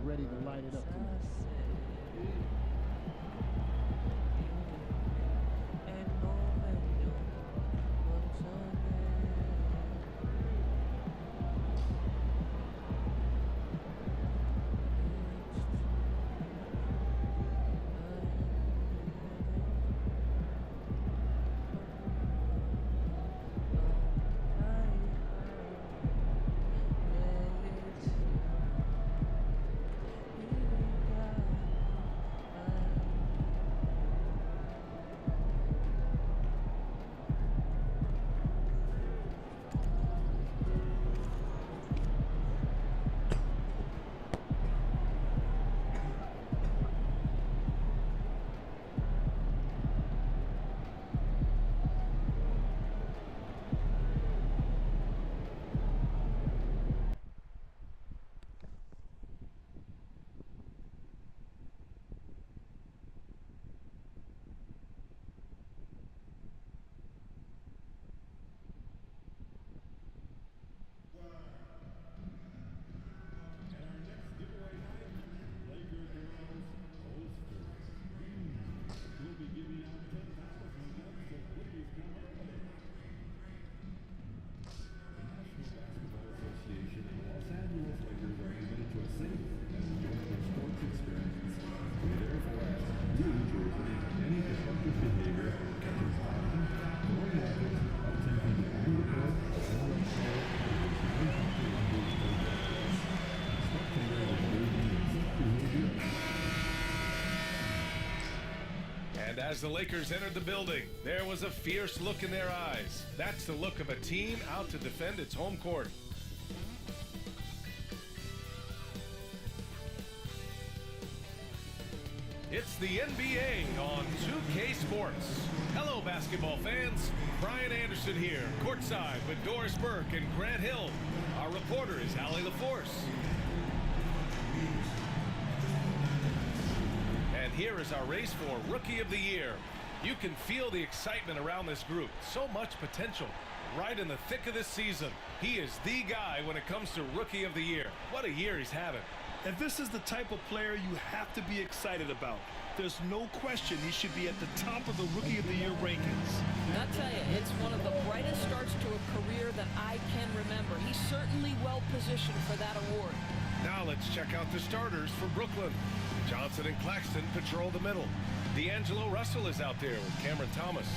ready to light it up tonight. And as the Lakers entered the building, there was a fierce look in their eyes. That's the look of a team out to defend its home court. It's the NBA on 2K Sports. Hello, basketball fans. Brian Anderson here, courtside with Doris Burke and Grant Hill. Our reporter is Allie LaForce. And here is our race for Rookie of the Year. You can feel the excitement around this group. So much potential right in the thick of this season. He is the guy when it comes to Rookie of the Year. What a year he's having. And this is the type of player you have to be excited about. There's no question he should be at the top of the Rookie of the Year rankings. I'll tell you, it's one of the brightest starts to a career that I can remember. He's certainly well positioned for that award. Now let's check out the starters for Brooklyn. Johnson and Claxton patrol the middle. D'Angelo Russell is out there with Cameron Thomas.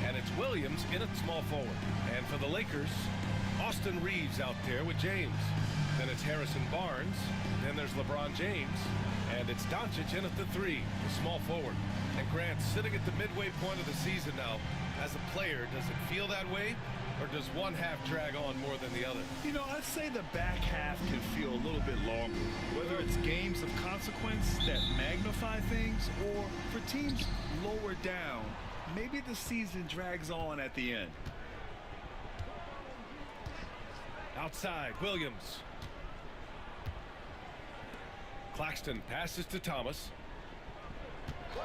And it's Williams in at small forward. And for the Lakers, Austin Reeves out there with James. Then it's Harrison Barnes. Then there's LeBron James. And it's Doncic in at the 3, the small forward. And Grant sitting at the midway point of the season now. As a player, does it feel that way? Or does one half drag on more than the other? You know, I'd say the back half can feel a little bit longer. Whether it's games of consequence that magnify things, or for teams lower down, maybe the season drags on at the end. Outside, Williams. Claxton passes to Thomas.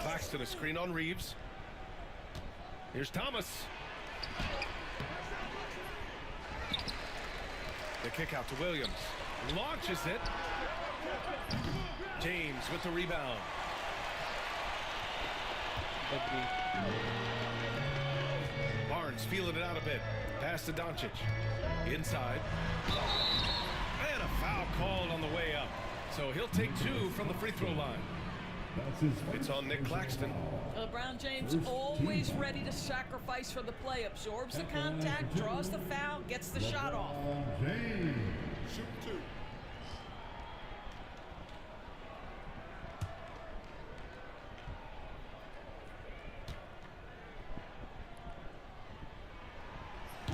Claxton a screen on Reeves. Here's Thomas. The kick out to Williams. Launches it. James with the rebound. Barnes feeling it out a bit. Pass to Doncic. Inside. And a foul called on the way up. So he'll take 2 from the free throw line. It's on Nick Claxton. LeBron James always ready to sacrifice for the play. Absorbs the contact, draws the foul, gets the shot off. Shoot 2.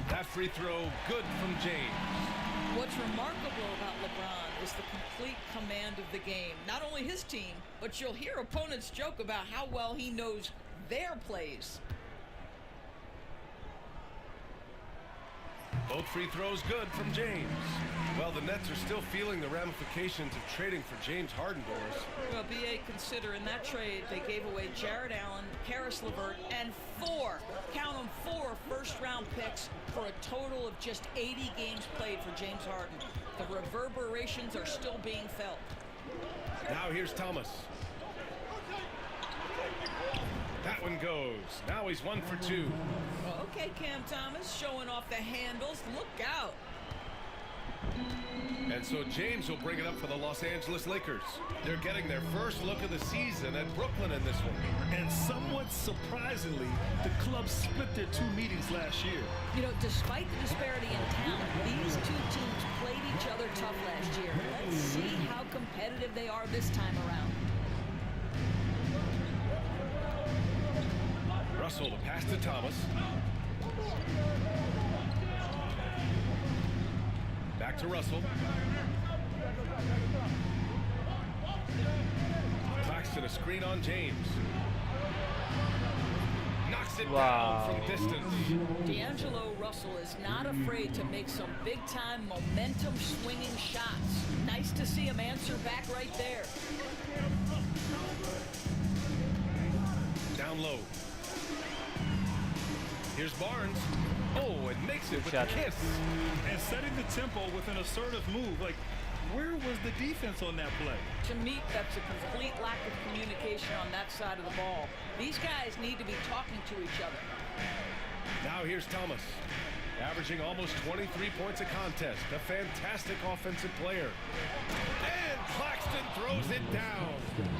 That free throw good from James. What's remarkable about LeBron is the complete command of the game. Not only his team, but you'll hear opponents joke about how well he knows their plays. Both free throws good from James. Well, the Nets are still feeling the ramifications of trading for James Harden, Doris. Well, B.A., consider in that trade they gave away Jared Allen, Karis LeVert, and 4, count them, 4 first-round picks for a total of just 80 games played for James Harden. The reverberations are still being felt. Now here's Thomas. That one goes. Now he's 1 for 2. Okay, Cam Thomas showing off the handles. Look out. And so James will bring it up for the Los Angeles Lakers. They're getting their first look of the season at Brooklyn in this one. And somewhat surprisingly, the club split their 2 meetings last year. You know, despite the disparity in talent, these two teams played each other tough last year. Let's see how competitive they are this time around. Russell to pass to Thomas. Back to Russell. Claxton a screen on James. Knocks it down from distance. D'Angelo Russell is not afraid to make some big-time momentum-swinging shots. Nice to see him answer back right there. Down low. Here's Barnes. Oh, and makes it with a kiss. And setting the tempo with an assertive move. Like, where was the defense on that play? To me, that's a complete lack of communication on that side of the ball. These guys need to be talking to each other. Now here's Thomas, averaging almost 23 points a contest. A fantastic offensive player. And Claxton throws it down.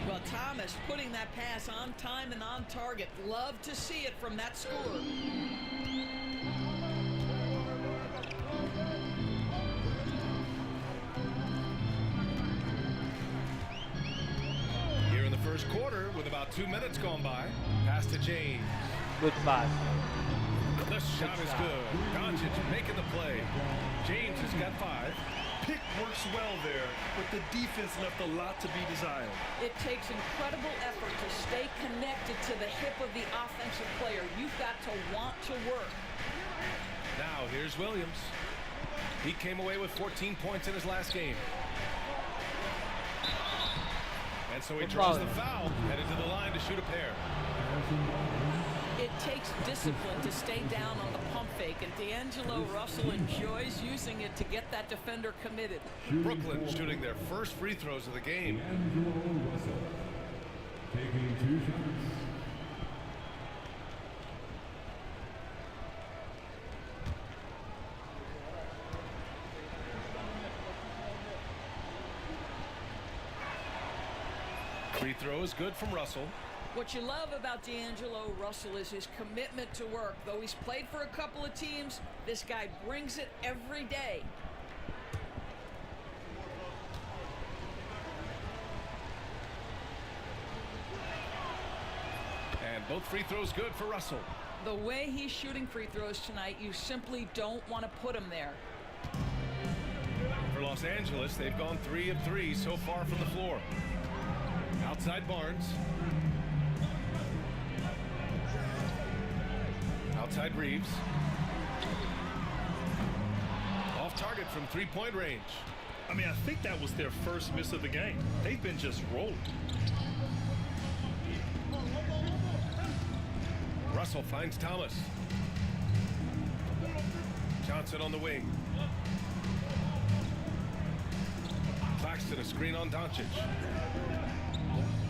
Well, Thomas putting that pass on time and on target. Love to see it from that scorer. Here in the first quarter, with about 2 minutes gone by, pass to James. Good pass. The shot is good. Doncic making the play. James has got 5. Pick works well there, but the defense left a lot to be desired. It takes incredible effort to stay connected to the hip of the offensive player. You've got to want to work. Now here's Williams. He came away with 14 points in his last game. And so he draws the foul, headed to the line to shoot a pair. It takes discipline to stay down on the pump fake, and D'Angelo Russell enjoys using it to get that defender committed. Brooklyn shooting their first free throws of the game. D'Angelo Russell taking 2 shots. Free throw is good from Russell. What you love about D'Angelo Russell is his commitment to work. Though he's played for a couple of teams, this guy brings it every day. And both free throws good for Russell. The way he's shooting free throws tonight, you simply don't want to put him there. For Los Angeles, they've gone 3 of 3 so far from the floor. Outside Barnes. Outside Reeves. Off target from 3-point range. I mean, I think that was their first miss of the game. They've been just rolling. Russell finds Thomas. Johnson on the wing. Claxton a screen on Doncic.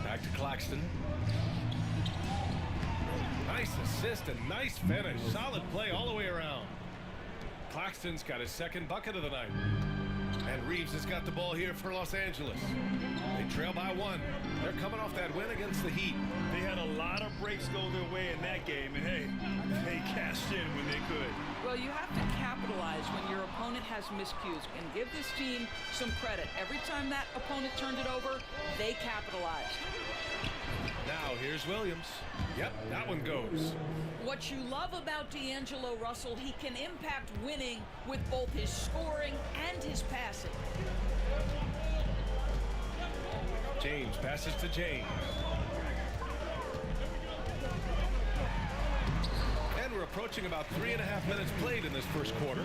Back to Claxton. Nice assist and nice finish. Solid play all the way around. Claxton's got his second bucket of the night. And Reeves has got the ball here for Los Angeles. They trail by 1. They're coming off that win against the Heat. They had a lot of breaks go their way in that game, and hey, they cashed in when they could. Well, you have to capitalize when your opponent has miscues, and give this team some credit. Every time that opponent turned it over, they capitalized. Now here's Williams. Yep, that one goes. What you love about D'Angelo Russell, he can impact winning with both his scoring and his passing. James passes to James. And we're approaching about 3.5 minutes played in this first quarter.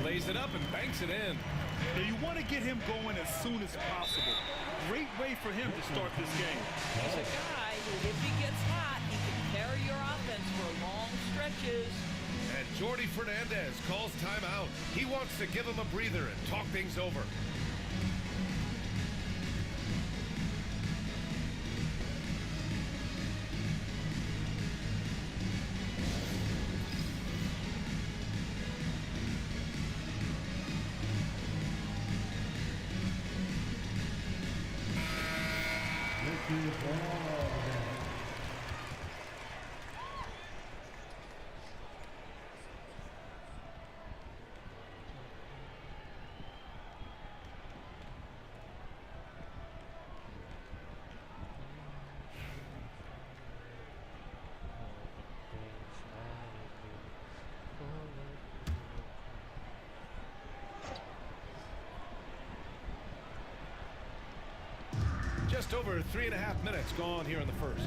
Lays it up and banks it in. Now you want to get him going as soon as possible. Great way for him to start this game. He's a guy who, if he gets hot, he can carry your offense for long stretches. And Jordi Fernandez calls timeout. He wants to give him a breather and talk things over. Just over 3.5 minutes gone here in the first.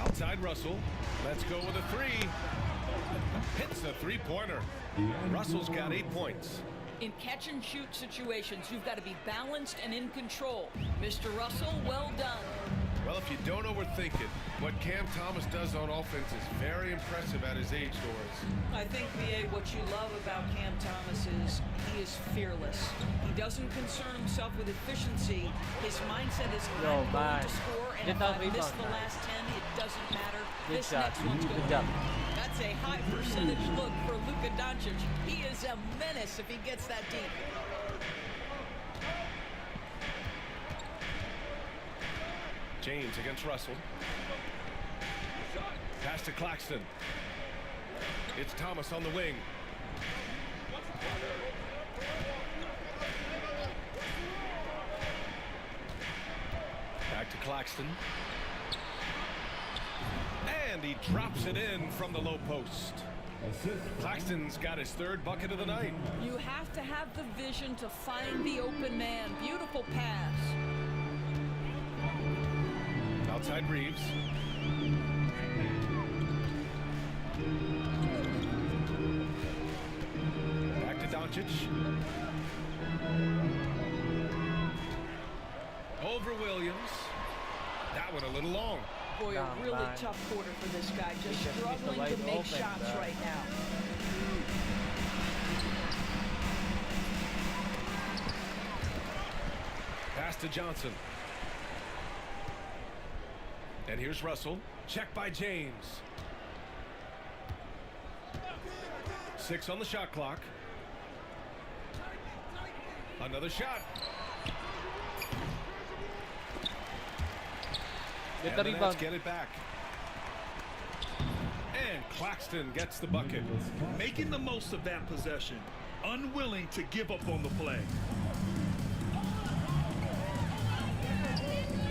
Outside Russell. Let's go with a three. Hits a three-pointer. Russell's got 8 points. In catch-and-shoot situations, you've got to be balanced and in control. Mr. Russell, well done. Well, if you don't overthink it, what Cam Thomas does on offense is very impressive at his age, Doris. I think, VA, what you love about Cam Thomas is he is fearless. He doesn't concern himself with efficiency. His mindset is, I'm going to score, and if I miss the last 10, it doesn't matter. This next one's going to be. That's a high percentage look for Luka Doncic. He is a menace if he gets that deep. James against Russell. Pass to Claxton. It's Thomas on the wing. Back to Claxton. And he drops it in from the low post. Claxton's got his 3rd bucket of the night. You have to have the vision to find the open man. Beautiful pass. Outside Reeves. Back to Doncic. Over Williams. That one a little long. Boy, a really tough quarter for this guy. Just struggling to make shots right now. Pass to Johnson. And here's Russell. Check by James. 6 on the shot clock. Another shot. And the Nets get it back. And Claxton gets the bucket. Making the most of that possession. Unwilling to give up on the play.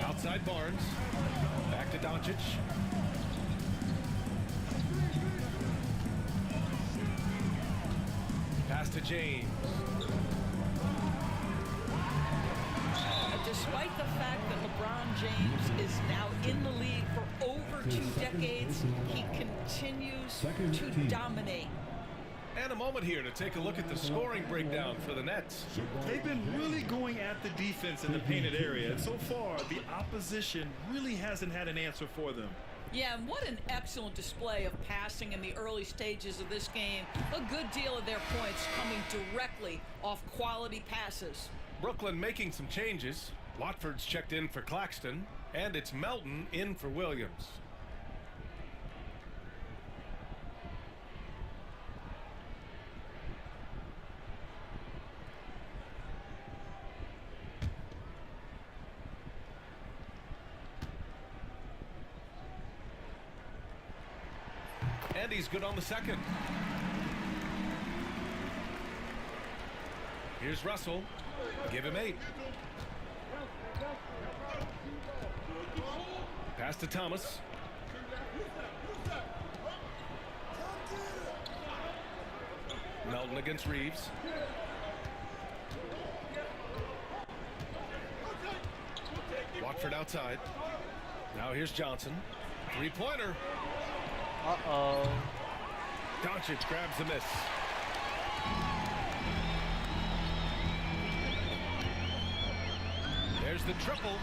Outside Barnes. Back to Doncic. Pass to James. Despite the fact that LeBron James is now in the league for over 2 decades, he continues to dominate. And a moment here to take a look at the scoring breakdown for the Nets. They've been really going at the defense in the painted area, and so far the opposition really hasn't had an answer for them. Yeah, and what an excellent display of passing in the early stages of this game. A good deal of their points coming directly off quality passes. Brooklyn making some changes. Watford's checked in for Claxton, and it's Melton in for Williams. And he's good on the second. Here's Russell. Give him 8. Pass to Thomas. Melton against Reeves. Watford outside. Now here's Johnson. 3-pointer. Uh-oh. Doncic grabs the miss. There's the triple.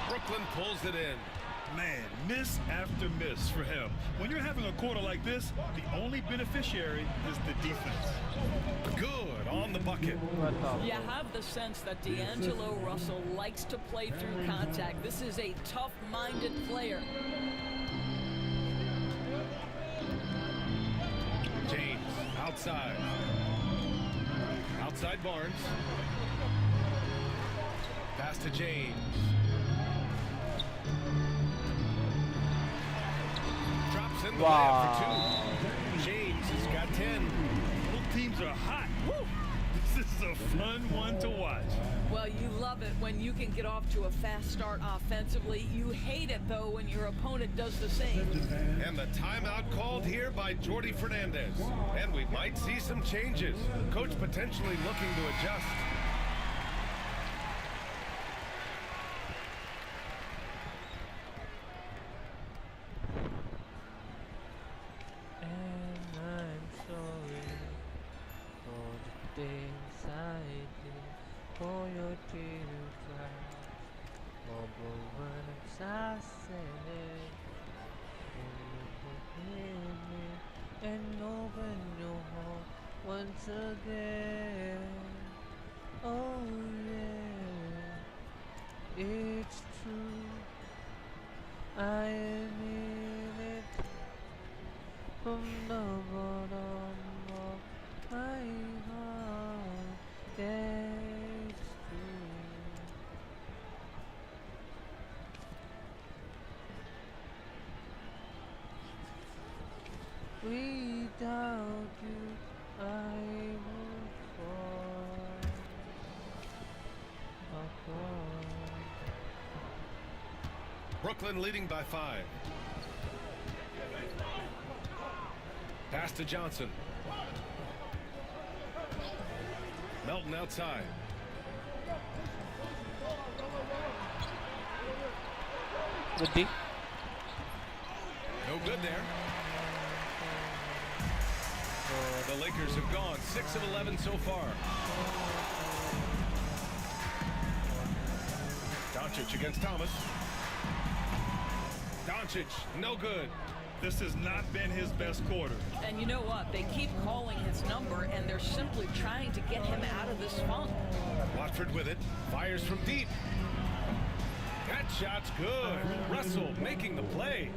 Brooklyn pulls it in. Man, miss after miss for him. When you're having a quarter like this, the only beneficiary is the defense. Good on the bucket. You have the sense that D'Angelo Russell likes to play through contact. This is a tough-minded player. James outside. Outside Barnes. Pass to James. Drops in the layup for 2. James has got 10. Both teams are hot. Woo! This is a fun one to watch. Well, you love it when you can get off to a fast start offensively. You hate it, though, when your opponent does the same. And the timeout called here by Jordi Fernandez. And we might see some changes. Coach potentially looking to adjust. And I'm sorry for the things I did, for your tears cried, for the words I said. Forgive me and open your heart once again. Oh yeah, it's true. I mean it from the bottom of my heart. Yeah, it's true. Without you, I would fall apart. Brooklyn leading by 5. Pass to Johnson. Melton outside. Good D. No good there. The Lakers have gone 6 of 11 so far. Doncic against Thomas. Doncic, no good. This has not been his best quarter. And you know what? They keep calling his number, and they're simply trying to get him out of this funk. Watford with it. Fires from deep. That shot's good. Russell making the play.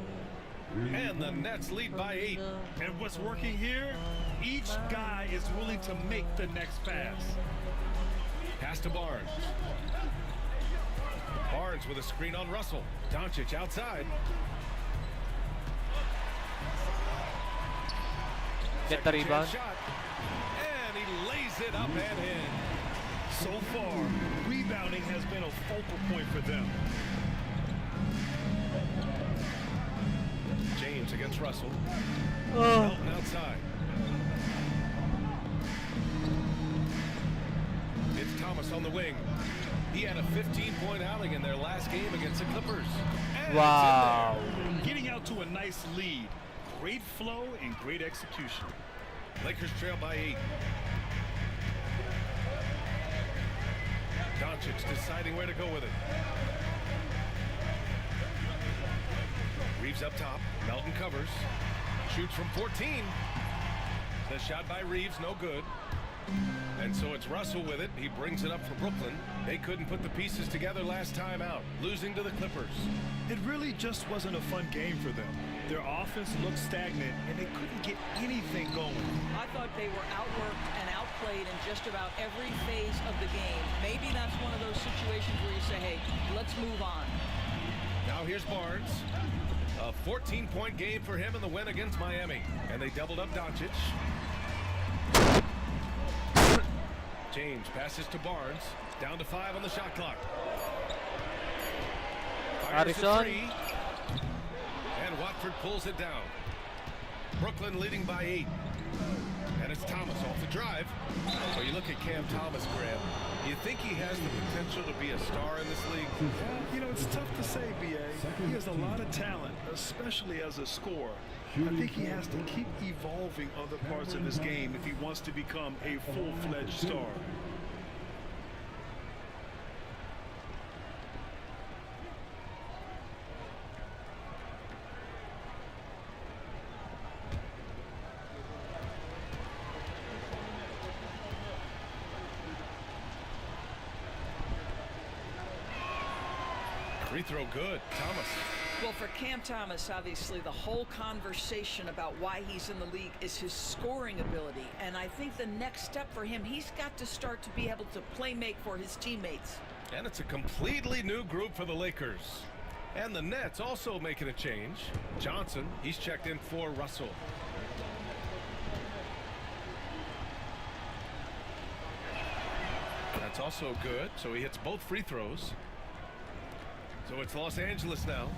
And the Nets lead by 8. And what's working here? Each guy is willing to make the next pass. Pass to Barnes. Barnes with a screen on Russell. Doncic outside. Get the rebound. Shot. And he lays it up and in. So far, rebounding has been a focal point for them. James against Russell. Oh. Melton outside. It's Thomas on the wing. He had a 15-point outing in their last game against the Clippers. And Wow. it's in there. Getting out to a nice lead. Great flow and great execution. Lakers trail by 8. Doncic deciding where to go with it. Reeves up top. Melton covers. Shoots from 14. The shot by Reeves, no good. And so it's Russell with it. He brings it up for Brooklyn. They couldn't put the pieces together last time out, losing to the Clippers. It really just wasn't a fun game for them. Their offense looked stagnant, and they couldn't get anything going. I thought they were outworked and outplayed in just about every phase of the game. Maybe that's one of those situations where you say, hey, let's move on. Now here's Barnes. A 14-point game for him in the win against Miami. And they doubled up Doncic. James passes to Barnes. Down to 5 on the shot clock. Fires a Harrison. 3. And Watford pulls it down. Brooklyn leading by 8. And it's Thomas off the drive. Well, you look at Cam Thomas, Graham. You think he has the potential to be a star in this league? You know, it's tough to say, B.A. He has a lot of talent, especially as a scorer. I think he has to keep evolving other parts of his game if he wants to become a full-fledged star. Free throw good. Thomas. Well, for Cam Thomas, obviously, the whole conversation about why he's in the league is his scoring ability. And I think the next step for him, he's got to start to be able to play make for his teammates. And it's a completely new group for the Lakers. And the Nets also making a change. Johnson, he's checked in for Russell. That's also good. So he hits both free throws. So it's Los Angeles now.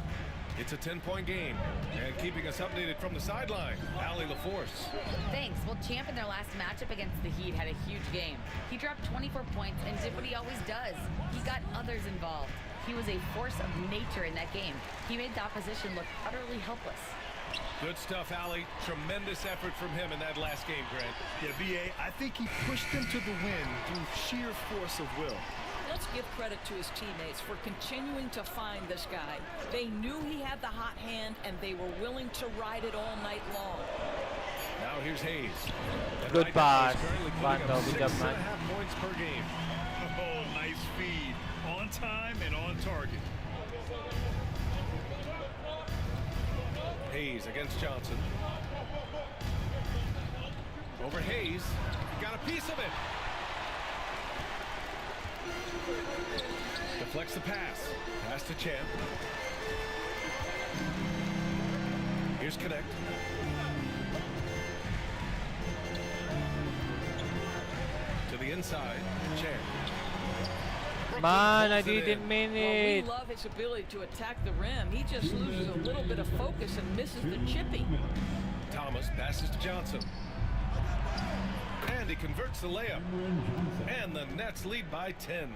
It's a 10-point game. And keeping us updated from the sideline, Allie LaForce. Thanks. Well, Champ in their last matchup against the Heat had a huge game. He dropped 24 points and did what he always does. He got others involved. He was a force of nature in that game. He made the opposition look utterly helpless. Good stuff, Allie. Tremendous effort from him in that last game, Grant. Yeah, VA, I think he pushed them to the win through sheer force of will. Let's give credit to his teammates for continuing to find this guy. They knew he had the hot hand, and they were willing to ride it all night long. Now here's Hayes. And Good right now he's pass. currently putting Bando, up good job, 6.5 man. points per game. Oh, nice feed. On time and on target. Hayes against Johnson. Over Hayes. Got a piece of it. Deflects the pass. Pass to Champ. Here's Connect. To the inside. Champ. Man, I Brooklyn pulls it didn't in. mean Well, we it. love his ability to attack the rim. He just loses a little bit of focus and misses the chippy. Thomas passes to Johnson. And he converts the layup. And the Nets lead by 10.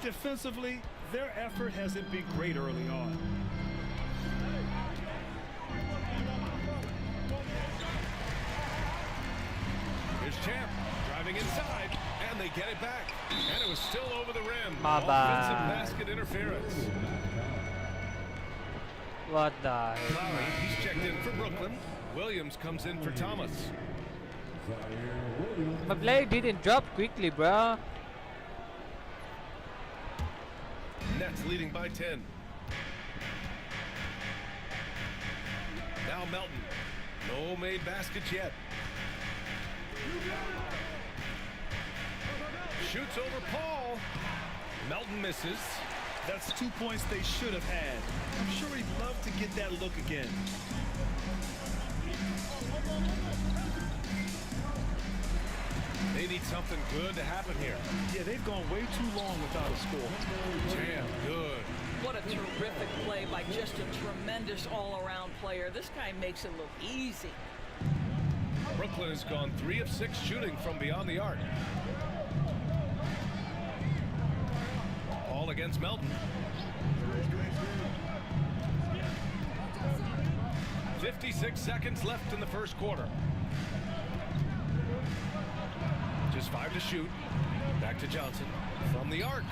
Defensively, their effort hasn't been great early on. Here's Champ driving inside, and they get it back. And it was still over the rim. My Offensive bad. basket interference. What the heck? Lowry, he's checked in for Brooklyn. Williams comes in for Thomas. My play didn't drop quickly, bro. Nets leading by 10. Now Melton. No made baskets yet. Shoots over Paul. Melton misses. That's 2 points they should have had. I'm sure he'd love to get that look again. They need something good to happen here. Yeah, they've gone way too long without a score. Jam, good. What a terrific play by just a tremendous all-around player. This guy makes it look easy. Brooklyn has gone 3 of 6 shooting from beyond the arc. All against Melton. 56 seconds left in the first quarter. Just 5 to shoot. Back to Johnson. From the arc.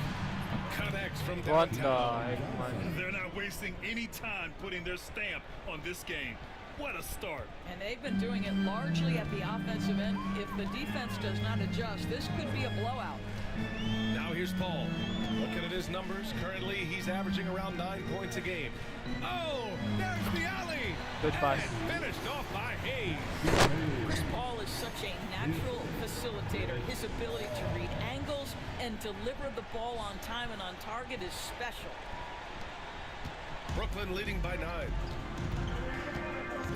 Connects from What the downtown. heck, man? They're not wasting any time putting their stamp on this game. What a start. And they've been doing it largely at the offensive end. If the defense does not adjust, this could be a blowout. Now here's Paul. Looking at his numbers, currently he's averaging around 9 points a game. Oh, there's the alley. Good pass. And finished off by Hayes. Chris Paul is such a natural facilitator. His ability to read angles and deliver the ball on time and on target is special. Brooklyn leading by 9.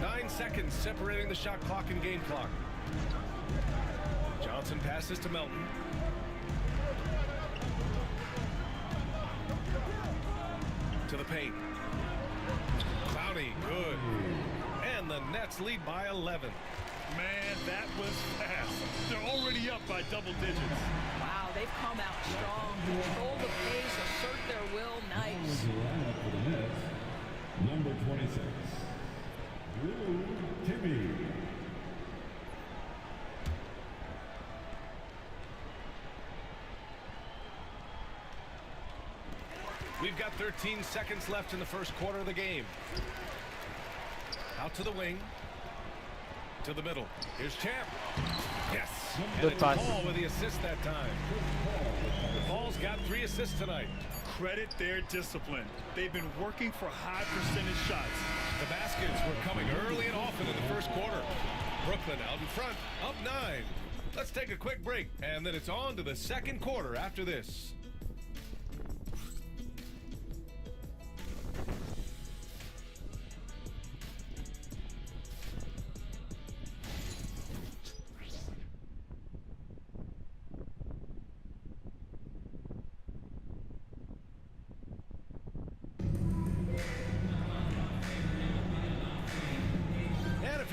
9 seconds separating the shot clock and game clock. Johnson passes to Melton. To the paint. Clowney, good. And the Nets lead by 11. Man, that was fast. They're already up by double digits. Wow, they've come out strong, control the pace, assert their will. Nice. For the Nets, number 26, Drew Timmy. We've got 13 seconds left in the first quarter of the game. Out to the wing. To the middle. Here's Champ. Yes. And Good it's pass. Paul with the assist that time. Paul's got 3 assists tonight. Credit their discipline. They've been working for high percentage shots. The baskets were coming early and often in the first quarter. Brooklyn out in front, up 9. Let's take a quick break, and then it's on to the second quarter after this.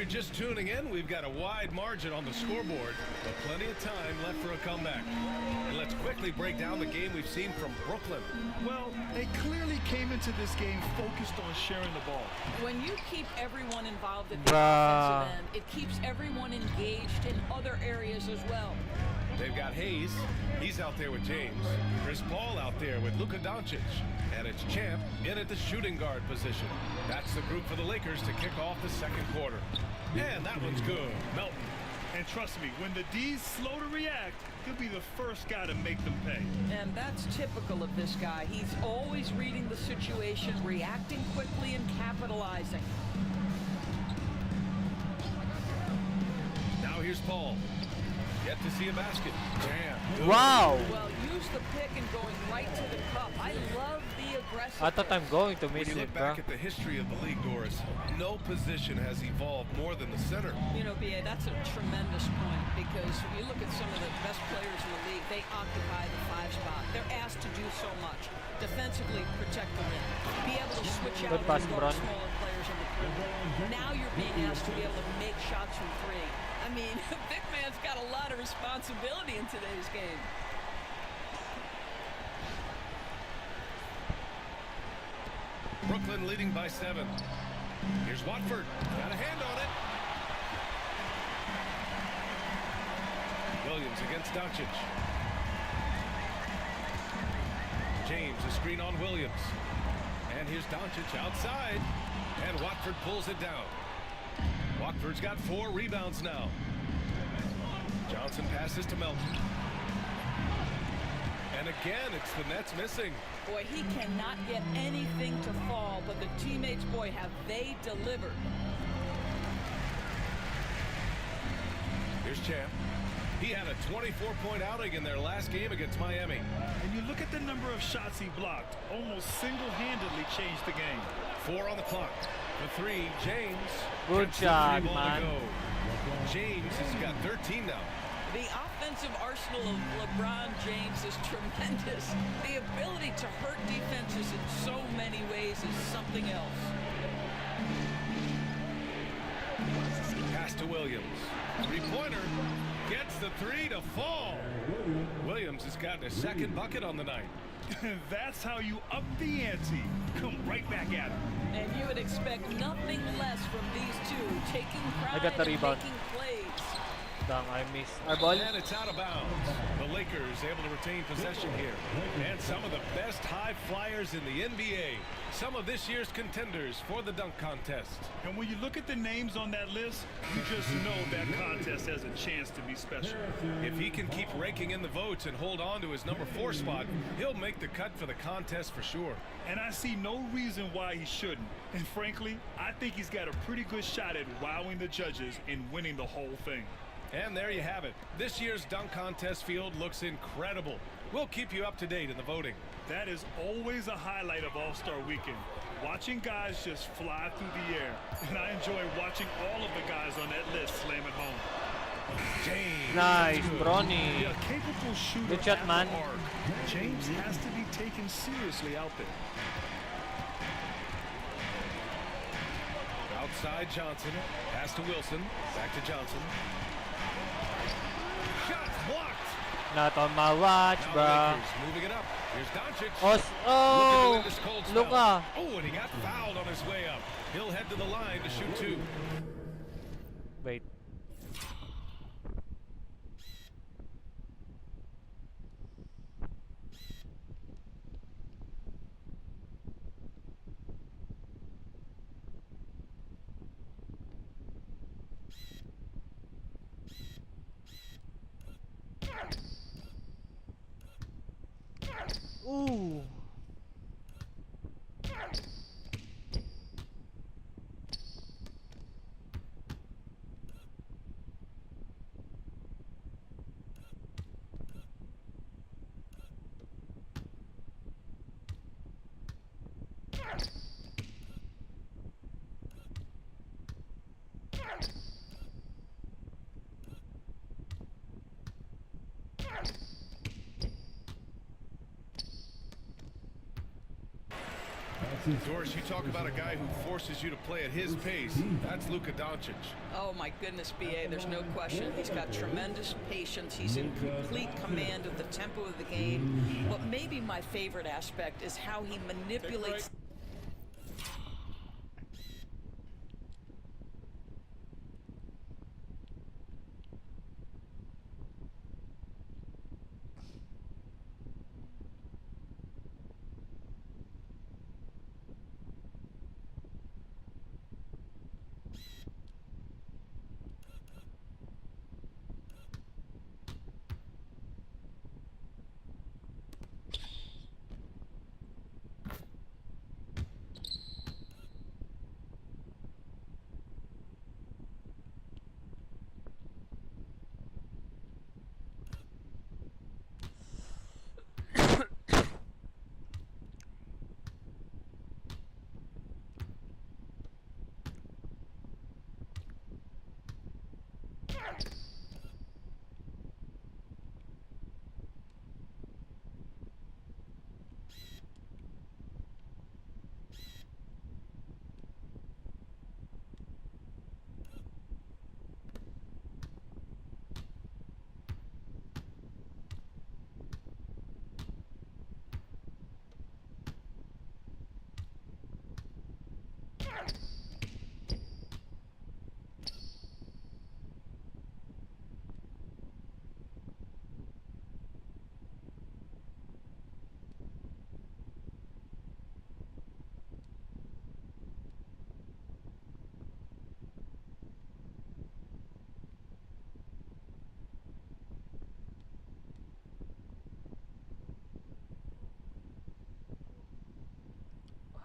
you're just tuning in, we've got a wide margin on the scoreboard, but plenty of time left for a comeback. And let's quickly break down the game we've seen from Brooklyn. Well, they clearly came into this game focused on sharing the ball. When you keep everyone involved at the Bruh. offensive end, it keeps everyone engaged in other areas as well. They've got Hayes. He's out there with James. Chris Paul out there with Luka Doncic. And it's Champ in at the shooting guard position. That's the group for the Lakers to kick off the second quarter. And that one's good. Melton. And trust me, when the D's slow to react, he'll be the first guy to make them pay. And that's typical of this guy. He's always reading the situation, reacting quickly, and capitalizing. Now here's Paul. Yet to see a basket. Jam. Wow! Well, use the pick and going right to the cup. I love the aggressive. I thought I'm going to When miss you it, look back bro. at the history of the league, Doris, no position has evolved more than the center. You know, B.A., that's a tremendous point because when you look at some of the best players in the league, they occupy the 5 spot. They're asked to do so much. Defensively, protect the rim. Be able to switch out Good pass, and Bron. guard smaller players in the perimeter. Now you're being asked to be able to make shots from 3. I mean, big man's got a lot of responsibility in today's game. Brooklyn leading by 7. Here's Watford. Got a hand on it. Williams against Doncic. James, a screen on Williams. And here's Doncic outside. And Watford pulls it down. Watford's got 4 rebounds now. Johnson passes to Melton. And again, it's the Nets missing. Boy, he cannot get anything to fall, but the teammates, boy, have they delivered. Here's Champ. He had a 24-point outing in their last game against Miami. And you look at the number of shots he blocked, almost single-handedly changed the game. 4 on the clock. The 3, James. Good Gets the shot, 3 ball to man. go. James has got 13 now. The offensive arsenal of LeBron James is tremendous. The ability to hurt defenses in so many ways is something else. Pass to Williams. 3-pointer. Gets the 3 to fall. Williams has gotten a second bucket on the night. That's how you up the ante. Come right back at him. And you would expect nothing less from these two, taking pride got the in rebound. making plays. Damn, I missed. Our ball. And it's out of bounds. The Lakers able to retain possession here. And some of the best high flyers in the NBA. Some of this year's contenders for the dunk contest. And when you look at the names on that list, you just know that contest has a chance to be special. If he can keep raking in the votes and hold on to his number 4 spot, he'll make the cut for the contest for sure. And I see no reason why he shouldn't. And frankly, I think he's got a pretty good shot at wowing the judges and winning the whole thing. And there you have it. This year's dunk contest field looks incredible. We'll keep you up to date in the voting. That is always a highlight of All-Star Weekend. Watching guys just fly through the air. And I enjoy watching all of the guys on that list slam it home. James. Nice, The Bronny. capable shooter Good shot, at man. the arc. James has to be taken seriously out there. Outside Johnson. Pass to Wilson. Back to Johnson. Shots blocked. Not on my watch, Now bro. Lakers moving it up. Here's Doncic. Oh, Looking to end this cold spell. Luka. Oh, and he got fouled on his way up. He'll head to the line to shoot 2. Wait. Ooh. Doris, you talk about a guy who forces you to play at his pace. That's Luka Doncic. Oh my goodness, BA, there's no question. He's got tremendous patience. He's in complete command of the tempo of the game. But maybe my favorite aspect is how he manipulates.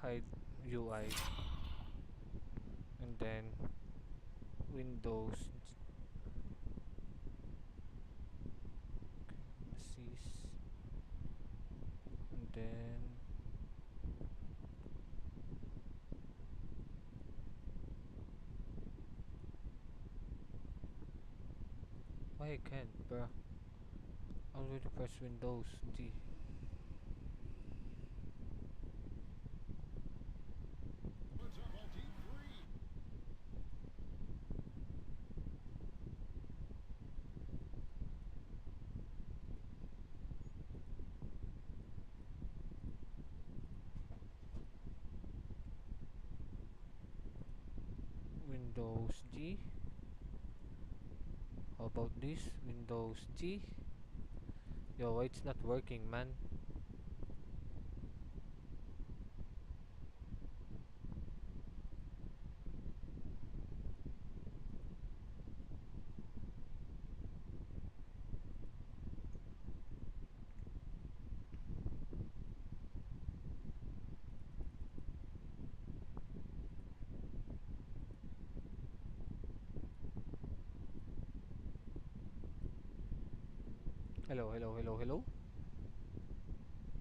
Hide UI, and then Windows cease, and then why I can't, bruh? Already press Windows D. Windows G. How about this? Windows G. Yo, why it's not working, man? Hello, hello, hello, hello.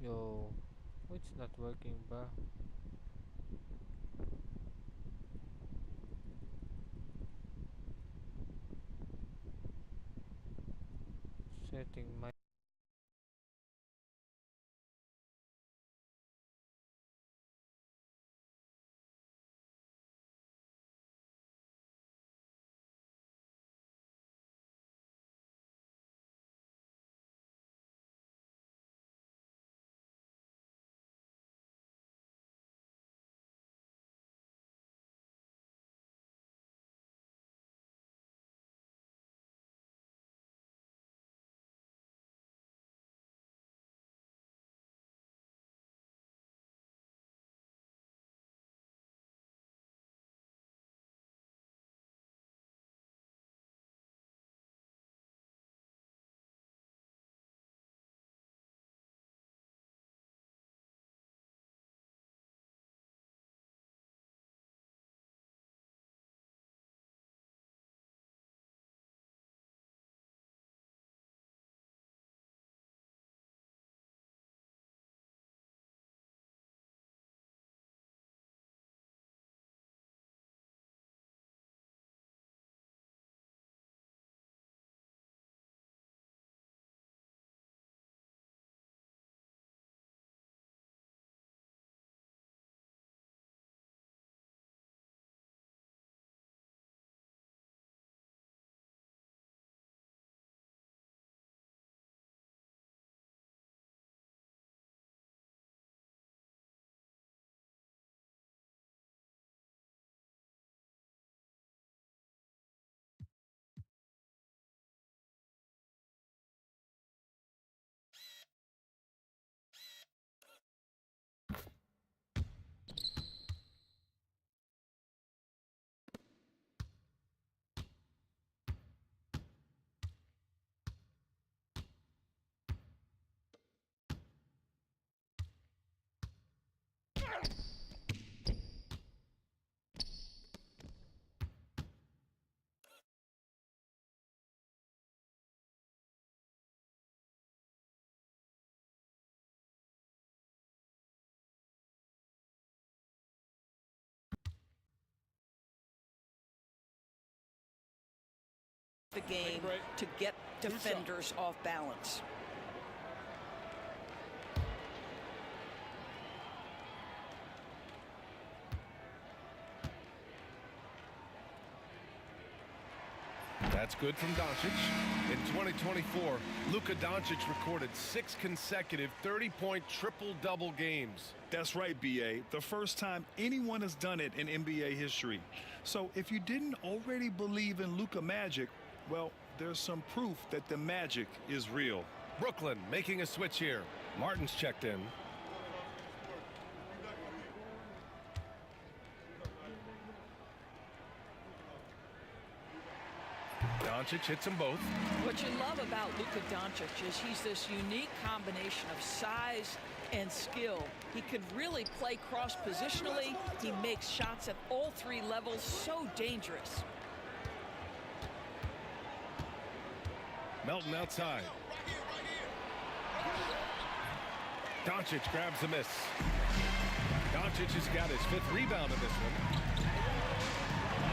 Yo, why it's not working, bruh? Setting my the game to get defenders off balance. That's good from Doncic. In 2024, Luka Doncic recorded 6 consecutive 30-point triple-double games. That's right, B.A. The first time anyone has done it in NBA history. So if you didn't already believe in Luka magic, well, there's some proof that the magic is real. Brooklyn making a switch here. Martin's checked in. Doncic hits them both. What you love about Luka Doncic is he's this unique combination of size and skill. He can really play cross-positionally. He makes shots at all 3 levels, so dangerous. Melton outside. Doncic grabs the miss. Doncic has got his 5th rebound in this one.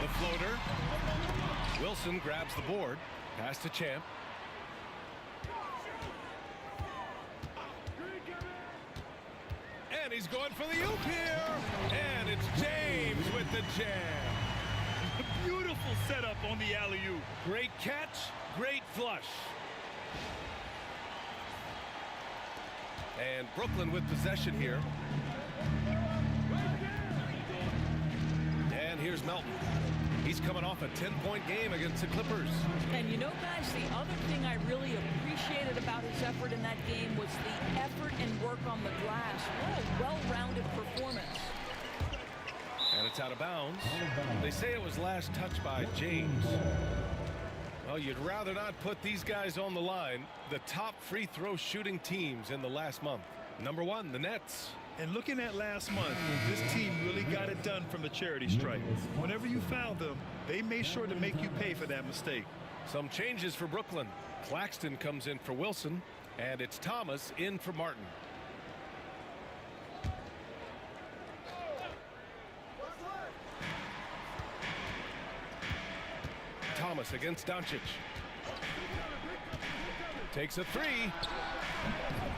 The floater. Wilson grabs the board. Pass to Champ. And he's going for the oop here. And it's James with the jam. Beautiful setup on the alley-oop. Great catch, great flush. And Brooklyn with possession here. And here's Melton. He's coming off a 10-point game against the Clippers. And you know, guys, the other thing I really appreciated about his effort in that game was the effort and work on the glass. What a well-rounded performance. And it's out of bounds. They say it was last touched by James. Well, you'd rather not put these guys on the line. The top free throw shooting teams in the last month. Number 1, the Nets. And looking at last month, this team really got it done from the charity stripe. Whenever you fouled them, they made sure to make you pay for that mistake. Some changes for Brooklyn. Claxton comes in for Wilson, and it's Thomas in for Martin. Thomas against Doncic. Takes a 3.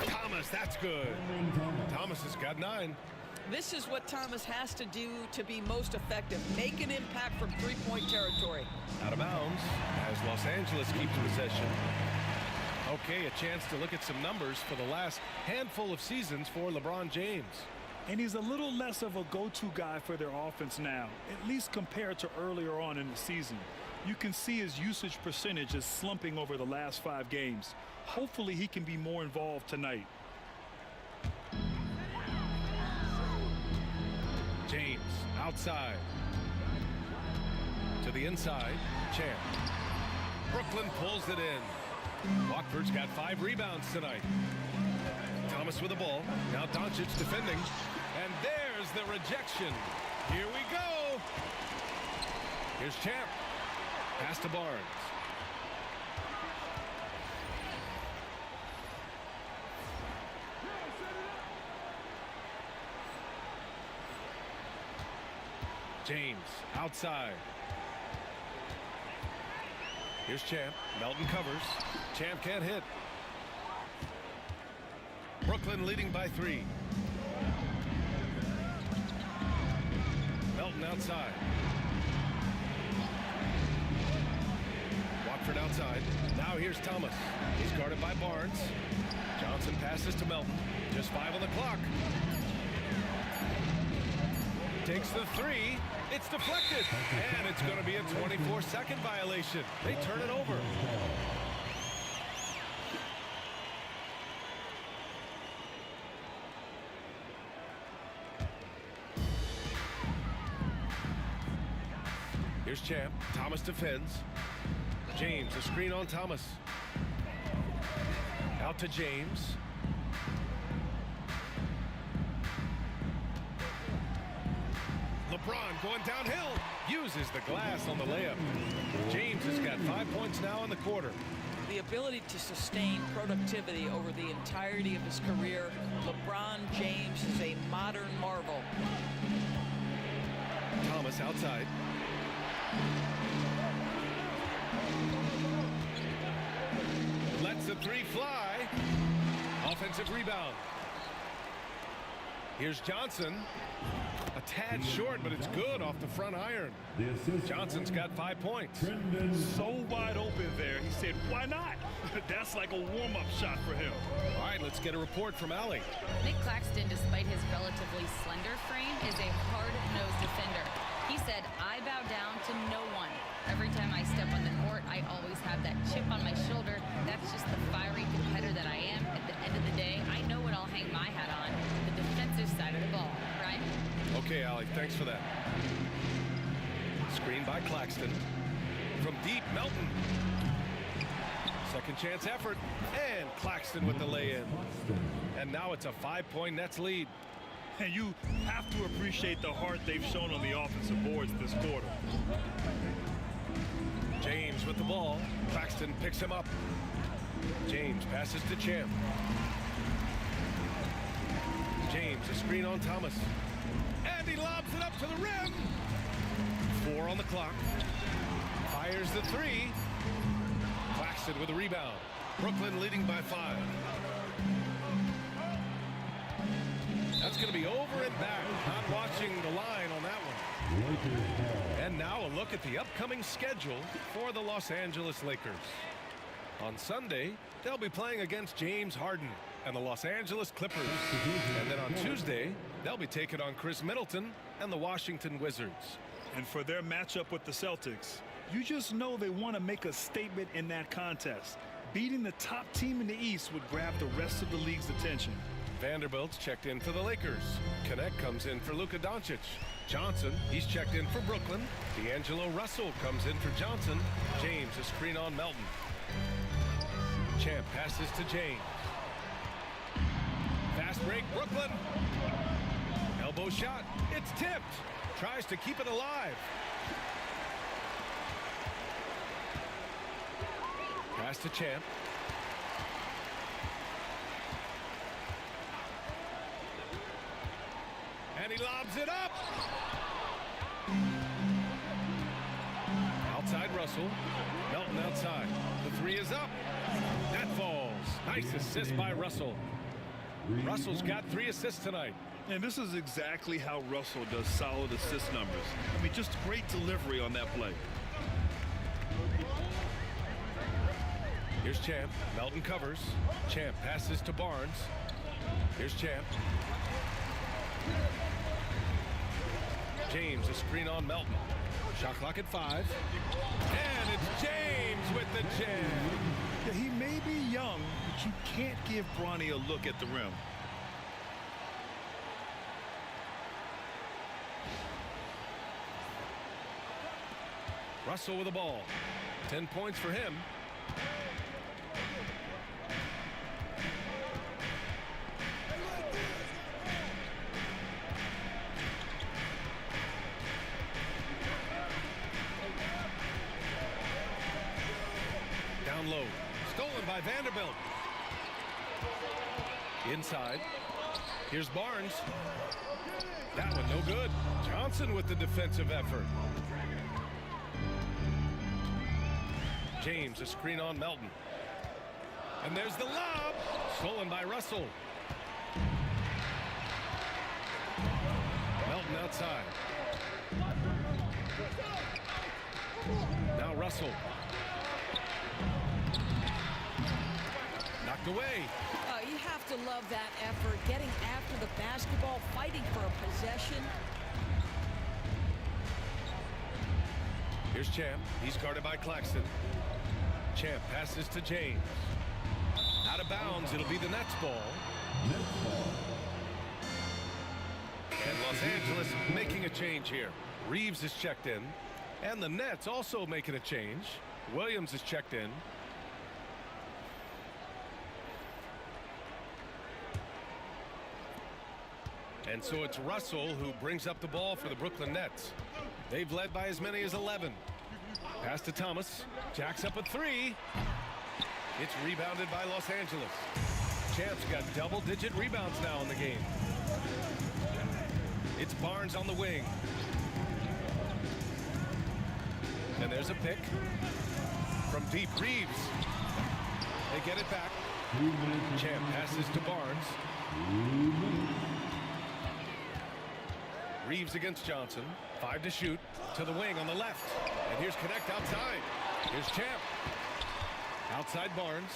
Thomas, that's good. Thomas has got 9. This is what Thomas has to do to be most effective. Make an impact from 3-point territory. Out of bounds as Los Angeles keeps possession. Okay, a chance to look at some numbers for the last handful of seasons for LeBron James. And he's a little less of a go-to guy for their offense now, at least compared to earlier on in the season. You can see his usage percentage is slumping over the last 5 games. Hopefully he can be more involved tonight. James outside. To the inside. Champ. Brooklyn pulls it in. Watford's got 5 rebounds tonight. Thomas with the ball. Now Doncic defending. And there's the rejection. Here we go. Here's Champ. Pass to Barnes. James outside. Here's Champ. Melton covers. Champ can't hit. Brooklyn leading by 3. Melton outside. Watford outside. Now here's Thomas. He's guarded by Barnes. Johnson passes to Melton. Just 5 on the clock. Takes the 3. It's deflected. And it's going to be a 24-second violation. They turn it over. Here's Champ. Thomas defends. James, a screen on Thomas. Out to James. LeBron going downhill. Uses the glass on the layup. James has got 5 points now in the quarter. The ability to sustain productivity over the entirety of his career. LeBron James is a modern marvel. Thomas outside. Lets the three fly. Offensive rebound. Here's Johnson. A tad short, but it's good off the front iron. Johnson's got 5 points. So wide open there. He said, why not? That's like a warm-up shot for him. All right, let's get a report from Allie. Nick Claxton, despite his relatively slender frame, is a hard-nosed defender. He said, I bow down to no one. Every time I step on the court, I always have that chip on my shoulder. That's just the fiery competitor that I am. At the end of the day, I know what I'll hang my hat on, the defensive side of the ball. Right? Okay, Allie, thanks for that. Screen by Claxton. From deep, Melton. Second chance effort. And Claxton with the lay-in. And now it's a 5-point Nets lead. And you have to appreciate the heart they've shown on the offensive boards this quarter. James with the ball. Claxton picks him up. James passes to Champ. James, a screen on Thomas. And he lobs it up to the rim. 4 on the clock. Fires the three. Claxton with a rebound. Brooklyn leading by 5. That's going to be over and back. Not watching the line on that one. And now a look at the upcoming schedule for the Los Angeles Lakers. On Sunday, they'll be playing against James Harden and the Los Angeles Clippers. And then on Tuesday, they'll be taking on Chris Middleton and the Washington Wizards. And for their matchup with the Celtics, you just know they want to make a statement in that contest. Beating the top team in the East would grab the rest of the league's attention. Vanderbilt's checked in for the Lakers. Connect comes in for Luka Doncic. Johnson, he's checked in for Brooklyn. D'Angelo Russell comes in for Johnson. James, a screen on Melton. Champ passes to James. Fast break, Brooklyn. Elbow shot, it's tipped. Tries to keep it alive. Pass to Champ. And he lobs it up. Outside Russell. Melton outside. The three is up. That falls. Nice assist by Russell. Russell's got 3 assists tonight. And this is exactly how Russell does solid assist numbers. I mean, just great delivery on that play. Here's Champ. Melton covers. Champ passes to Barnes. Here's Champ. James, a screen on Melton. Shot clock at 5. And it's James with the jam. Yeah, he may be young, but you can't give Bronny a look at the rim. Russell with the ball. 10 points for him. Down low. Stolen by Vanderbilt. Inside. Here's Barnes. That one no good. Johnson with the defensive effort. James, a screen on Melton. And there's the lob. Stolen by Russell. Melton outside. Now Russell. Knocked away. You have to love that effort, getting after the basketball, fighting for a possession. Here's Champ. He's guarded by Claxton. Champ passes to James. Out of bounds. It'll be the Nets ball. And Los Angeles making a change here. Reeves is checked in. And the Nets also making a change. Williams is checked in. And so it's Russell who brings up the ball for the Brooklyn Nets. They've led by as many as 11. Pass to Thomas. Jacks up a 3. It's rebounded by Los Angeles. Champ's got double-digit rebounds now in the game. It's Barnes on the wing. And there's a pick. From deep, Reeves. They get it back. Champ passes to Barnes. Reeves against Johnson. 5 to shoot. To the wing on the left. And here's Connect outside. Here's Champ. Outside Barnes.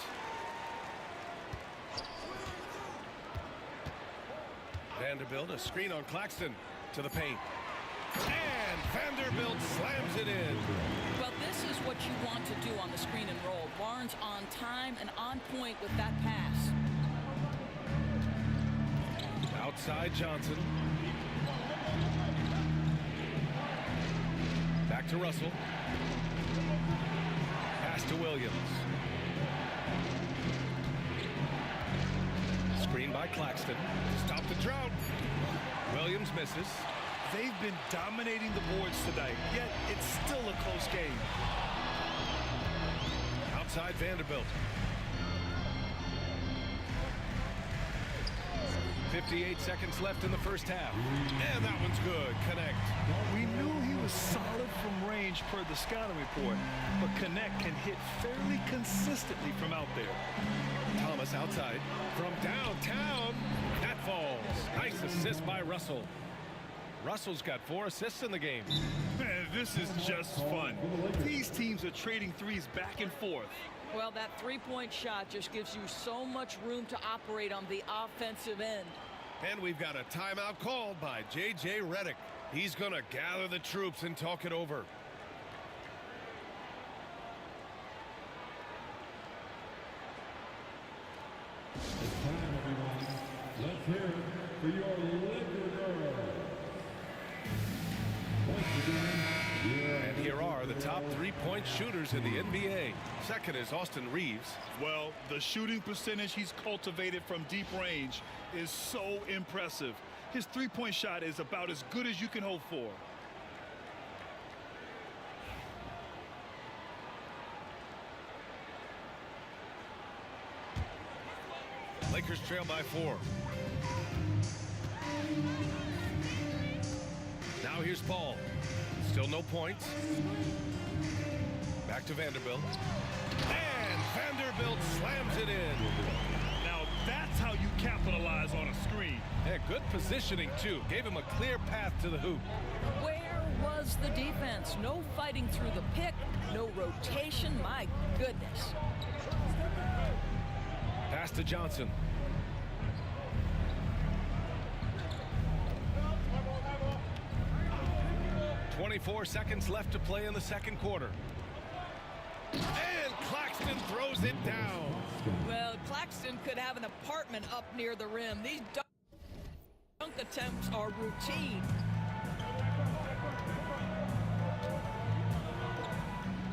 Vanderbilt, a screen on Claxton. To the paint. And Vanderbilt slams it in. Well, this is what you want to do on the screen and roll. Barnes on time and on point with that pass. Outside Johnson. Back to Russell. Pass to Williams. Screen by Claxton. Stop the drought. Williams misses. They've been dominating the boards tonight, yet it's still a close game. Outside Vanderbilt. 58 seconds left in the first half. And that one's good. Connect. We knew he was solid from range per the scouting report, but Connect can hit fairly consistently from out there. Thomas outside. From downtown. That falls. Nice assist by Russell. Russell's got 4 assists in the game. Man, this is just fun. These teams are trading threes back and forth. Well, that three-point shot just gives you so much room to operate on the offensive end. And we've got a timeout called by J.J. Redick. He's going to gather the troops and talk it over. It's time, everyone. Let's hear it for your Laker girls. And here are the top three-point shooters in the NBA. Second is Austin Reeves. Well, the shooting percentage he's cultivated from deep range is so impressive. His three-point shot is about as good as you can hope for. Lakers trail by 4. Now here's Paul. Still no points. Back to Vanderbilt. And Vanderbilt slams it in. Now that's how you capitalize on a screen. Yeah, good positioning, too. Gave him a clear path to the hoop. Where was the defense? No fighting through the pick, no rotation. My goodness. Pass to Johnson. .24 seconds left to play in the second quarter. And Claxton throws it down. Well, Claxton could have an apartment up near the rim. These dunk attempts are routine.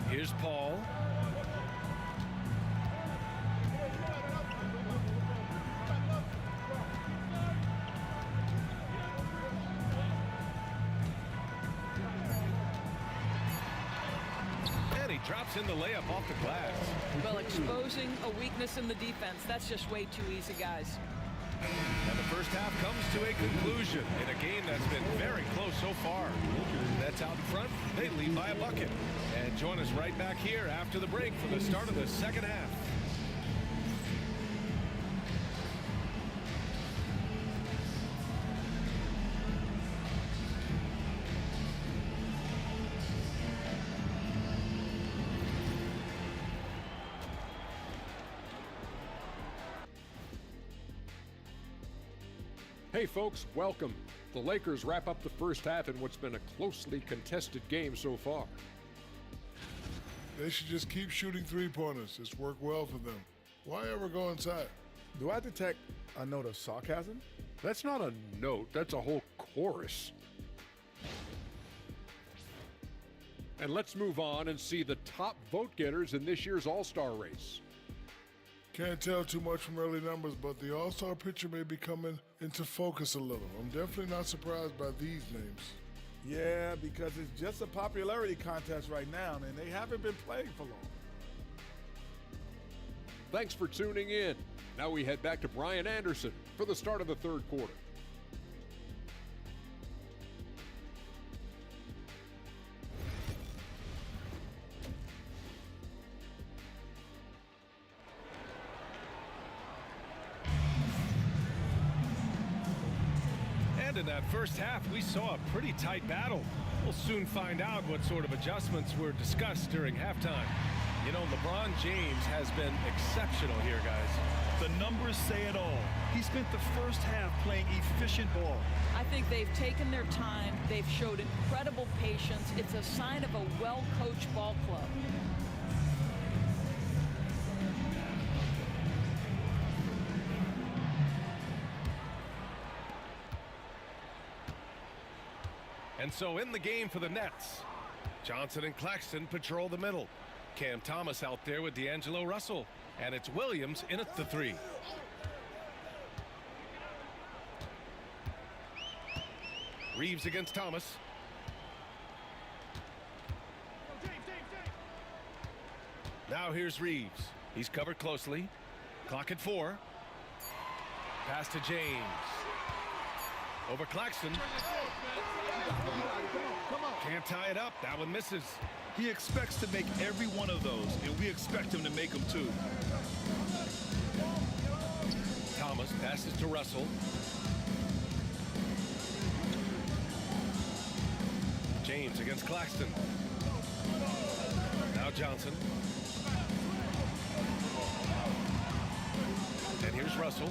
Here's Paul. Drops in the layup off the glass. Well, exposing a weakness in the defense, that's just way too easy, guys. And the first half comes to a conclusion in a game that's been very close so far. Nets out in front, they lead by a bucket. And join us right back here after the break for the start of the second half. Hey folks, welcome. The Lakers wrap up the first half in what's been a closely contested game so far. They should just keep shooting three-pointers. It's worked well for them. Why ever go inside? Do I detect a note of sarcasm? That's not a note, that's a whole chorus. And let's move on and see the top vote getters in this year's All-Star race. Can't tell too much from early numbers, but the All-Star picture may be coming into focus a little. I'm definitely not surprised by these names. Yeah, because it's just a popularity contest right now, and they haven't been playing for long. Thanks for tuning in. Now we head back to Brian Anderson for the start of the third quarter. in that first half, we saw a pretty tight battle. We'll soon find out what sort of adjustments were discussed during halftime. You know, LeBron James has been exceptional here, guys. The numbers say it all. He spent the first half playing efficient ball. I think they've taken their time. They've showed incredible patience. It's a sign of a well-coached ball club. And so in the game for the Nets, Johnson and Claxton patrol the middle. Cam Thomas out there with D'Angelo Russell. And it's Williams in at the 3. Reeves against Thomas. Now here's Reeves. He's covered closely. Clock at 4. Pass to James. Over Claxton. Can't tie it up. That one misses. He expects to make every one of those, and we expect him to make them too. Thomas passes to Russell. James against Claxton. Now Johnson. And here's Russell.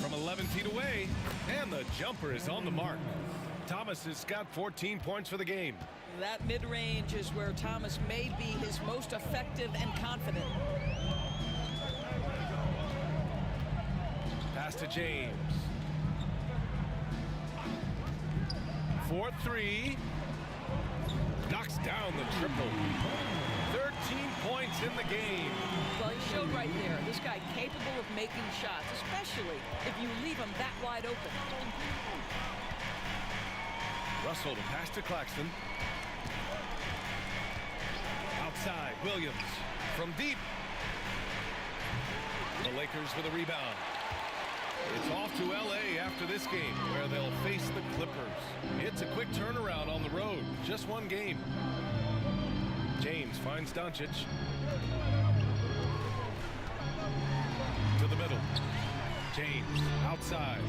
From 11 feet away, and the jumper is on the mark. Thomas has got 14 points for the game. That mid-range is where Thomas may be his most effective and confident. Pass to James. 4-3. Knocks down the triple. 13 points in the game. Well, he showed right there. This guy capable of making shots, especially if you leave him that wide open. Russell to pass to Claxton. Outside, Williams from deep. The Lakers with a rebound. It's off to LA after this game, where they'll face the Clippers. It's a quick turnaround on the road. Just one game. James finds Doncic. To the middle. James outside.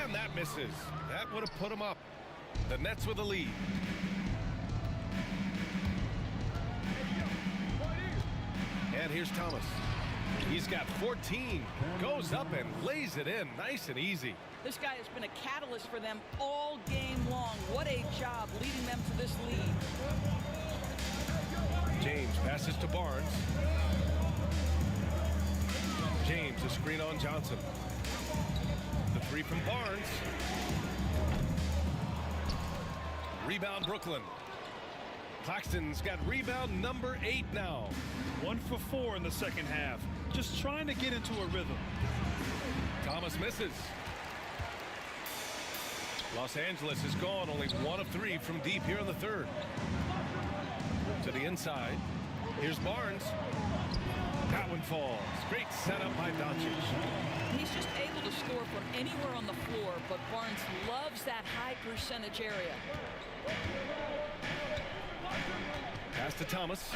And that misses. That would have put him up. The Nets with a lead. And here's Thomas. He's got 14. Goes up and lays it in nice and easy. This guy has been a catalyst for them all game long. What a job leading them to this lead. James passes to Barnes. James, a screen on Johnson. The 3 from Barnes. Rebound Brooklyn. Claxton's got rebound number 8 now. 1 for 4 in the second half. Just trying to get into a rhythm. Thomas misses. Los Angeles is gone, only 1 of 3 from deep here in the third. To the inside. Here's Barnes. That one falls. Great setup by Doncic. He's just able to score from anywhere on the floor, but Barnes loves that high percentage area. Pass to Thomas.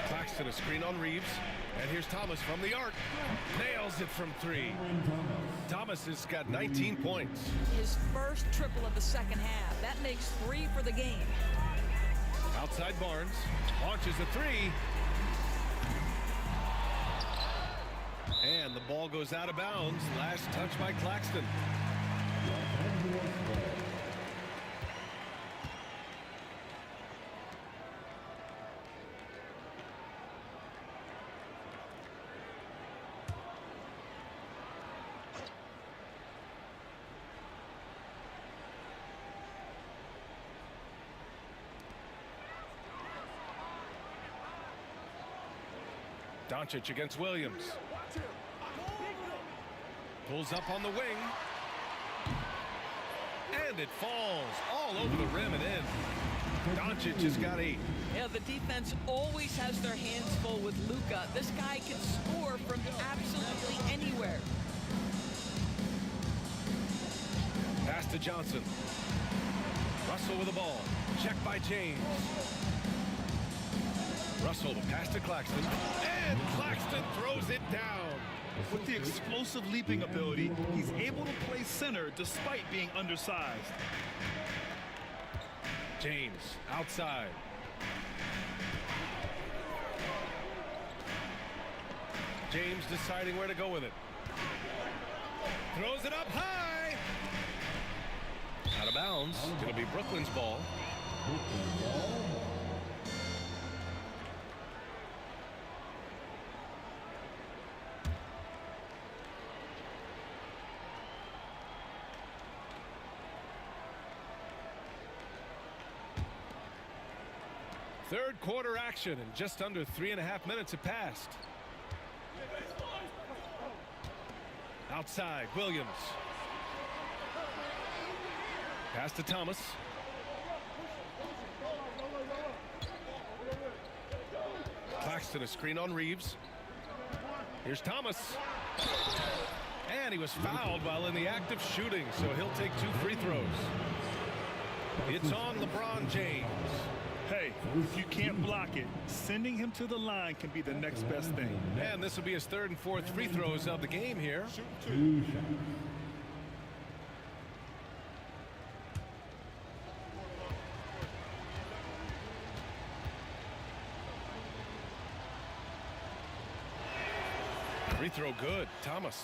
Claxton a screen on Reeves. And here's Thomas from the arc. Nails it from 3. Thomas has got 19 points. His first triple of the second half. That makes 3 for the game. Outside Barnes. Launches a 3. And the ball goes out of bounds. Last touch by Claxton. Doncic against Williams. Pulls up on the wing. And it falls all over the rim and in. Doncic has got 8. Yeah, the defense always has their hands full with Luka. This guy can score from absolutely anywhere. Pass to Johnson. Russell with the ball. Checked by James. Russell, the pass to Claxton. And Claxton throws it down. With the explosive leaping ability, he's able to play center despite being undersized. James, outside. James deciding where to go with it. Throws it up high. Out of bounds. It'll be Brooklyn's ball. Third quarter action, and just under 3.5 minutes have passed. Outside, Williams. Pass to Thomas. Claxton, a screen on Reeves. Here's Thomas. And he was fouled while in the act of shooting, so he'll take 2 free throws. It's on LeBron James. Hey, if you can't block it, sending him to the line can be the next best thing. And this will be his 3rd and 4th free throws of the game here. 2 shots. Free throw good, Thomas.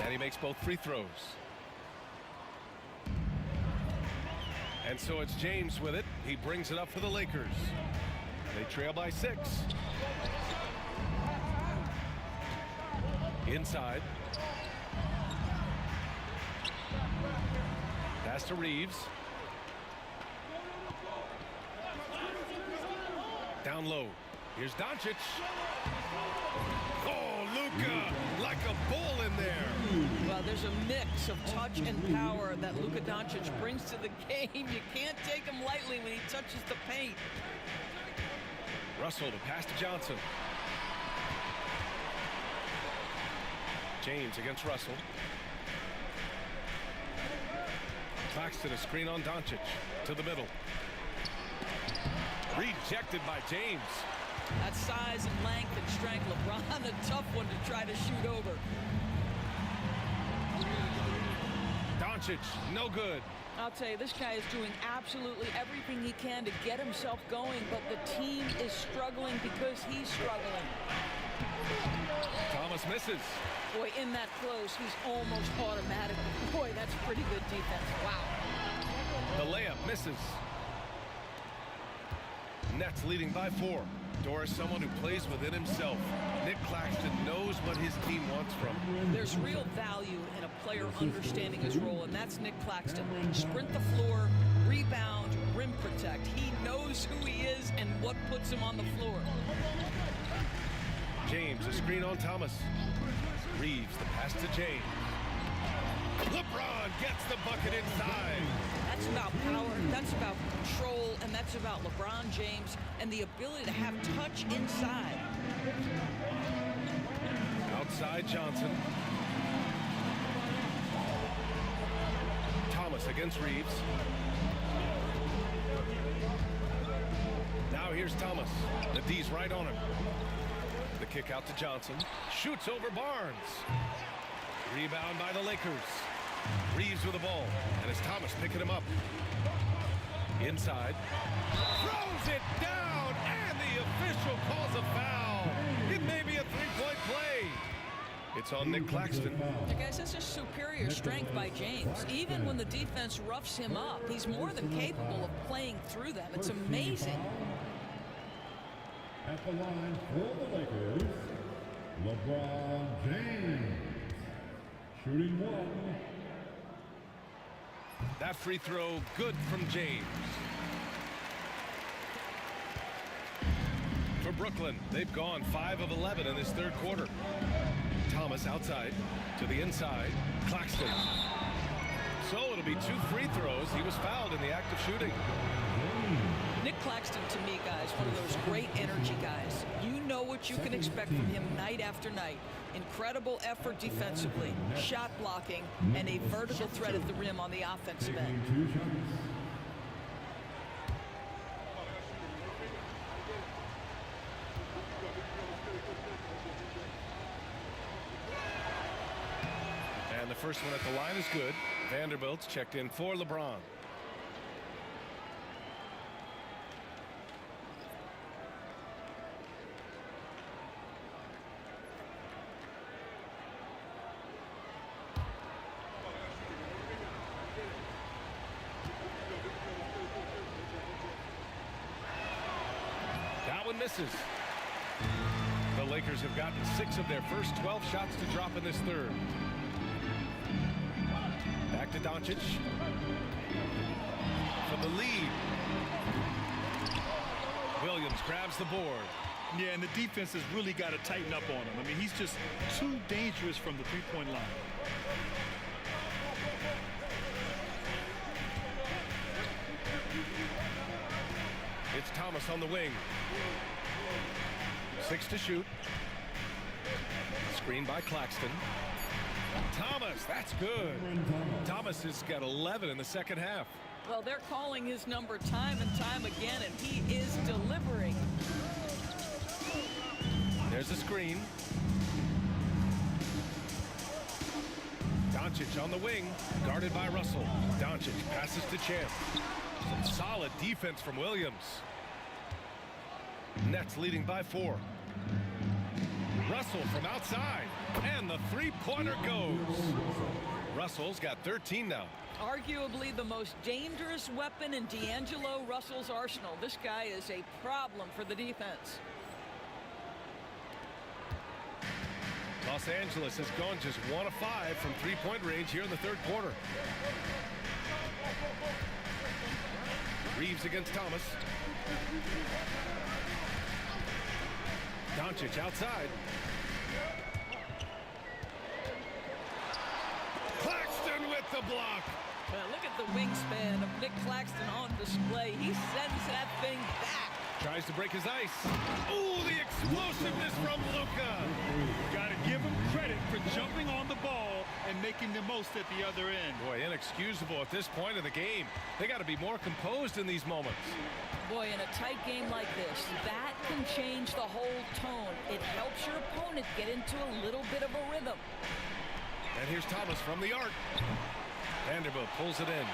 And he makes both free throws. And so it's James with it. He brings it up for the Lakers. They trail by 6. Inside. Pass to Reeves. Down low. Here's Doncic. Oh, Luka, like a bull in there. Well, there's a mix of touch and power that Luka Doncic brings to the game. You can't take him lightly when he touches the paint. Russell, the pass to Johnson. James against Russell. Claxton, a screen on Doncic. To the middle. Rejected by James. That size and length and strength, LeBron, a tough one to try to shoot over. Doncic, no good. I'll tell you, this guy is doing absolutely everything he can to get himself going, but the team is struggling because he's struggling. Thomas misses. Boy, in that close, he's almost automatic. Boy, that's pretty good defense. Wow. The layup misses. Nets leading by 4. Doris, someone who plays within himself. Nick Claxton knows what his team wants from him. There's real value in a player understanding his role, and that's Nick Claxton. Sprint the floor, rebound, rim protect. He knows who he is and what puts him on the floor. James, a screen on Thomas. Reeves, the pass to James. LeBron gets the bucket inside. That's about power, that's about control, and that's about LeBron James and the ability to have touch inside. Outside Johnson. Thomas against Reeves. Now here's Thomas. The D's right on him. The kick out to Johnson. Shoots over Barnes. Rebound by the Lakers. Reeves with the ball. And it's Thomas picking him up. Inside. Throws it down. And the official calls a foul. It may be a three-point play. It's on Nick Claxton. Guys, that's just superior strength by James. Even when the defense roughs him up, he's more than capable of playing through them. It's amazing. At the line for the Lakers, LeBron James. Shooting 1. That free throw good from James. For Brooklyn, they've gone 5 of 11 in this third quarter. Thomas outside to the inside. Claxton. So it'll be 2 free throws. He was fouled in the act of shooting. Nick Claxton, to me, guys, one of those great energy guys. You know what you can expect from him night after night. Incredible effort defensively, shot blocking, and a vertical threat at the rim on the offensive end. And the first one at the line is good. Vanderbilt's checked in for LeBron. That one misses. The Lakers have gotten 6 of their first 12 shots to drop in this third. Back to Doncic for the lead. Williams grabs the board. Yeah, and the defense has really got to tighten up on him. I mean, he's just too dangerous from the three-point line. It's Thomas on the wing. 6 to shoot. Screen by Claxton. Thomas, that's good. Thomas has got 11 in the second half. Well, they're calling his number time and time again, and he is delivering. There's a screen. Doncic on the wing, guarded by Russell. Doncic passes to Champ. Some solid defense from Williams. Nets leading by 4. Russell from outside, and the three-pointer goes. Russell's got 13 now. Arguably the most dangerous weapon in D'Angelo Russell's arsenal. This guy is a problem for the defense. Los Angeles has gone just 1 of 5 from three-point range here in the third quarter. Reeves against Thomas. Doncic outside. Claxton with the block. Look at the wingspan of Nick Claxton on display. He sends that thing back. Tries to break his ice. Ooh, the explosiveness from Luka. Got to give him credit for jumping on the ball and making the most at the other end. Boy, inexcusable at this point of the game. They got to be more composed in these moments. Boy, in a tight game like this, that can change the whole tone. It helps your opponent get into a little bit of a rhythm. And here's Thomas from the arc. Vanderbilt pulls it in.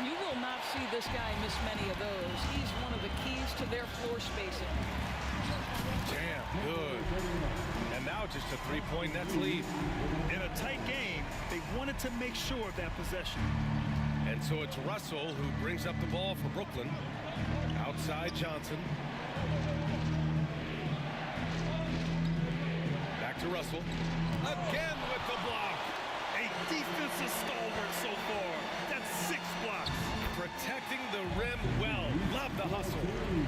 You will not see this guy miss many of those. He's one of the keys to their floor spacing. Jam, good. And now just a three-point Nets lead. In a tight game, they wanted to make sure of that possession. And so it's Russell who brings up the ball for Brooklyn. Outside Johnson. Back to Russell. Again with the block. A defensive stalwart so far. That's 6 blocks. Protecting the rim well. Love the hustle.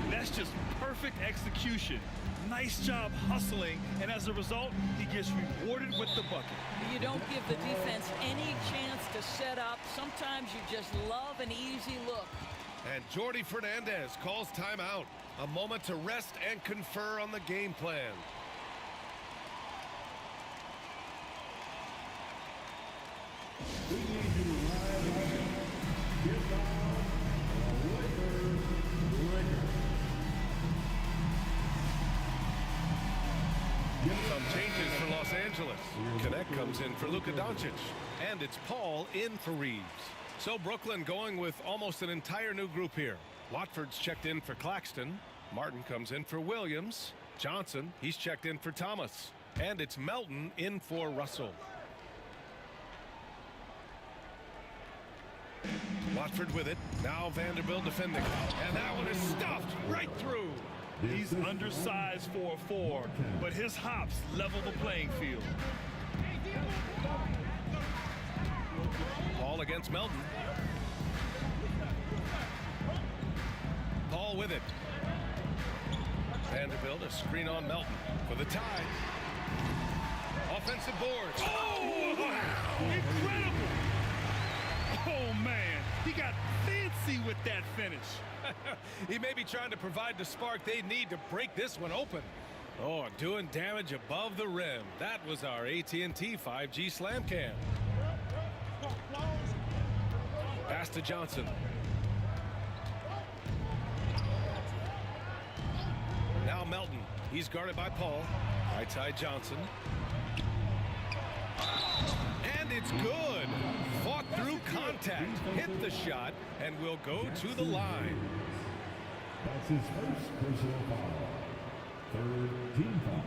That's just perfect execution. Nice job hustling, and as a result, he gets rewarded with the bucket. You don't give the defense any chance to set up. Sometimes you just love an easy look. And Jordi Fernandez calls timeout. A moment to rest and confer on the game plan. Some changes for Los Angeles. Connect comes in for Luka Doncic. And it's Paul in for Reeves. So Brooklyn going with almost an entire new group here. Watford's checked in for Claxton. Martin comes in for Williams. Johnson, he's checked in for Thomas. And it's Melton in for Russell. Watford with it. Now Vanderbilt defending. And that one is stuffed right through. He's undersized for a 4, but his hops level the playing field. Paul against Melton. Paul with it. Vanderbilt a screen on Melton for the tie. Offensive boards. Oh, incredible! Oh man, he got thin Let's see what that finish. He may be trying to provide the spark they need to break this one open. Oh, doing damage above the rim. That was our AT&T 5G slam cam. Pass to Johnson. Now Melton. He's guarded by Paul. Right side Johnson. And it's good. Fought through contact. Hit the shot and will go to the line. That's his first personal foul. Third team foul.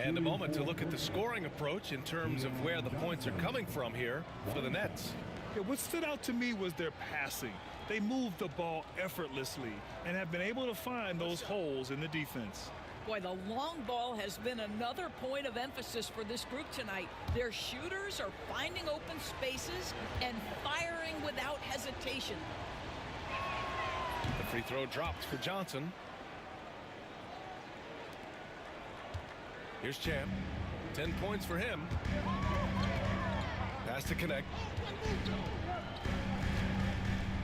And a moment to look at the scoring approach in terms of where the points are coming from here for the Nets. Yeah, what stood out to me was their passing. They moved the ball effortlessly and have been able to find those holes in the defense. Boy, the long ball has been another point of emphasis for this group tonight. Their shooters are finding open spaces and firing without hesitation. The free throw dropped for Johnson. Here's Champ. 10 points for him. Pass to connect.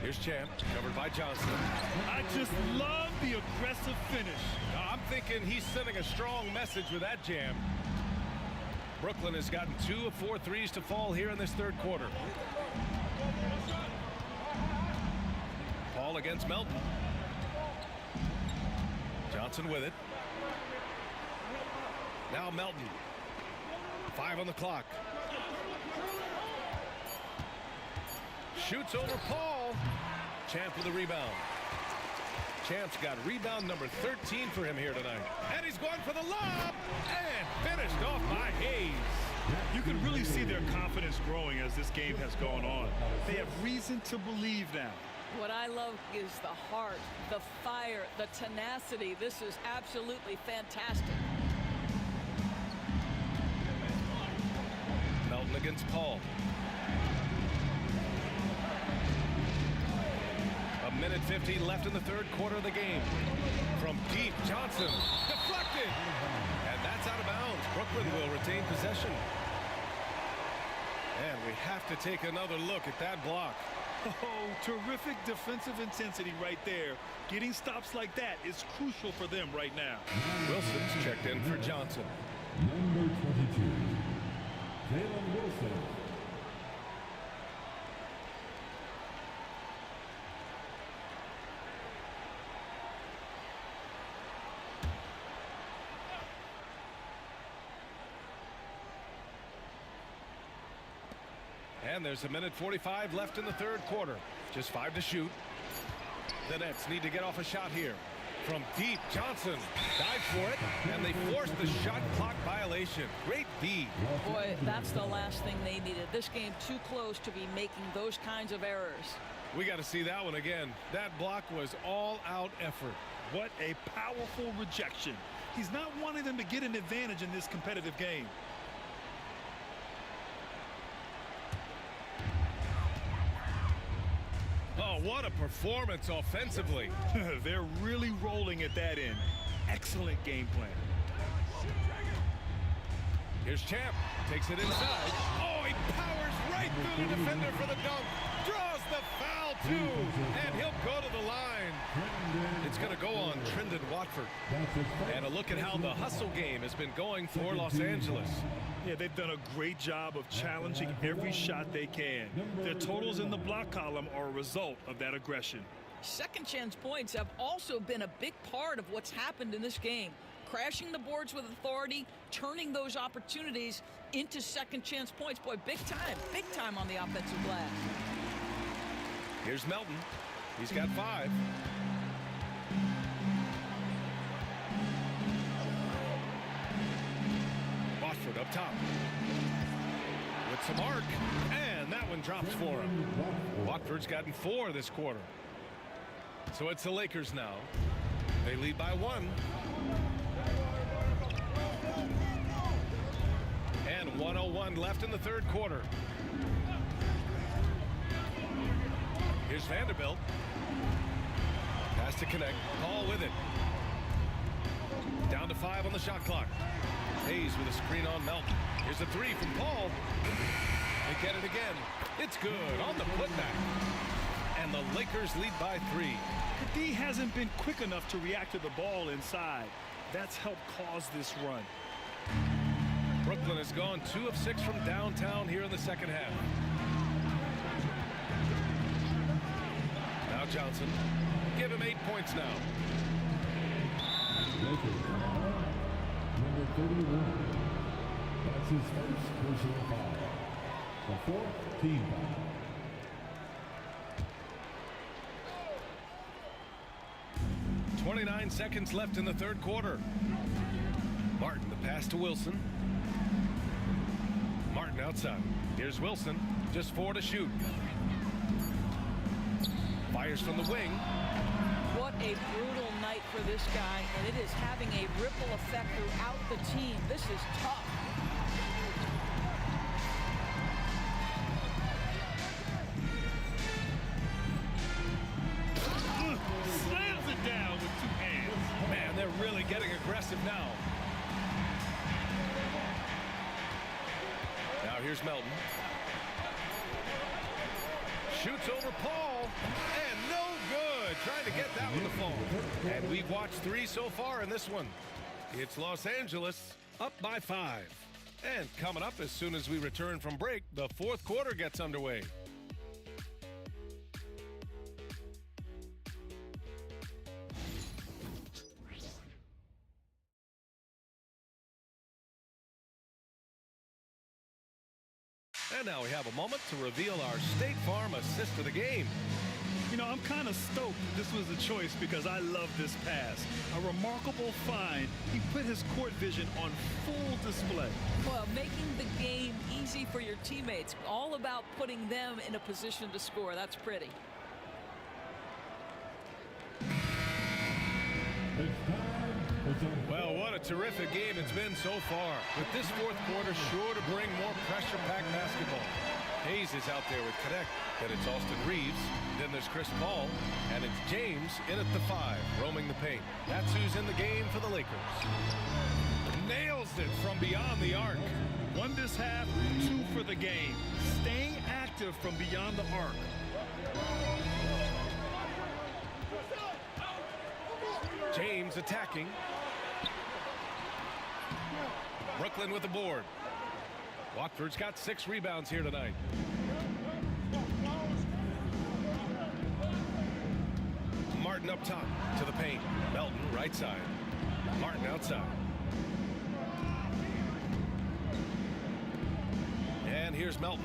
Here's Champ, covered by Johnson. I just love the aggressive finish. I'm thinking he's sending a strong message with that jam. Brooklyn has gotten 2 of 4 threes to fall here in this third quarter. Paul against Melton. Johnson with it. Now Melton. 5 on the clock. Shoots over Paul. Champ with the rebound. Champ's got rebound number 13 for him here tonight. And he's going for the lob. And finished off by Hayes. You can really see their confidence growing as this game has gone on. They have reason to believe now. What I love is the heart, the fire, the tenacity. This is absolutely fantastic. Melton against Paul. A minute 15 left in the third quarter of the game. From deep, Johnson deflected. And that's out of bounds. Brooklyn will retain possession. And we have to take another look at that block. Oh, terrific defensive intensity right there. Getting stops like that is crucial for them right now. Wilson's checked in for Johnson. Number 22, Jalen Wilson. And there's a minute 45 left in the third quarter. Just 5 to shoot. The Nets need to get off a shot here. From deep, Johnson dives for it, and they force the shot clock violation. Great D. Boy, that's the last thing they needed. This game too close to be making those kinds of errors. We got to see that one again. That block was all-out effort. What a powerful rejection. He's not wanting them to get an advantage in this competitive game. Oh, what a performance offensively. They're really rolling at that end. Excellent game plan. Here's Champ. Takes it inside. Oh, he powers right through the defender for the dunk. Draws the foul, too. And he'll go to the line. It's going to go on Trendon Watford. And a look at how the hustle game has been going for Los Angeles. Yeah, they've done a great job of challenging every shot they can. Their totals in the block column are a result of that aggression. Second chance points have also been a big part of what's happened in this game. Crashing the boards with authority, turning those opportunities into second chance points. Boy, big time on the offensive glass. Here's Melton. He's got 5. Watford up top. With some arc. And that one drops for him. Watford's gotten 4 this quarter. So it's the Lakers now. They lead by 1. And 1:01 left in the third quarter. Here's Vanderbilt. Pass to connect. Paul with it. Down to 5 on the shot clock. Hayes with a screen on Melton. Here's a 3 from Paul. They get it again. It's good on the putback. And the Lakers lead by 3. The D hasn't been quick enough to react to the ball inside. That's helped cause this run. Brooklyn has gone 2 of 6 from downtown here in the second half. Now Johnson. Give him 8 points now. Lakers foul, number 31. That's his first personal foul. The 4th team foul. .29 seconds left in the third quarter. Martin, the pass to Wilson. Martin outside. Here's Wilson. Just 4 to shoot. Fires from the wing. What a brutal night for this guy, and it is having a ripple effect throughout the team. This is tough. Slams it down with 2 hands. Man, they're really getting aggressive now. Now here's Melton. Shoots over Paul, and no good. Trying to get that one to fall. And we've watched 3 so far in this one. It's Los Angeles up by 5. And coming up as soon as we return from break, the fourth quarter gets underway. And now we have a moment to reveal our State Farm assist of the game. You know, I'm kind of stoked this was a choice because I love this pass. A remarkable find. He put his court vision on full display. Well, making the game easy for your teammates. All about putting them in a position to score. That's pretty. Well, what a terrific game it's been so far. With this fourth quarter sure to bring more pressure-packed basketball. Hayes is out there with Connect. Then it's Austin Reeves. Then there's Chris Paul. And it's James in at the 5, roaming the paint. That's who's in the game for the Lakers. Nails it from beyond the arc. 1 this half, 2 for the game. Staying active from beyond the arc. James attacking. Brooklyn with the board. Watford's got 6 rebounds here tonight. Martin up top to the paint. Melton right side. Martin outside. And here's Melton.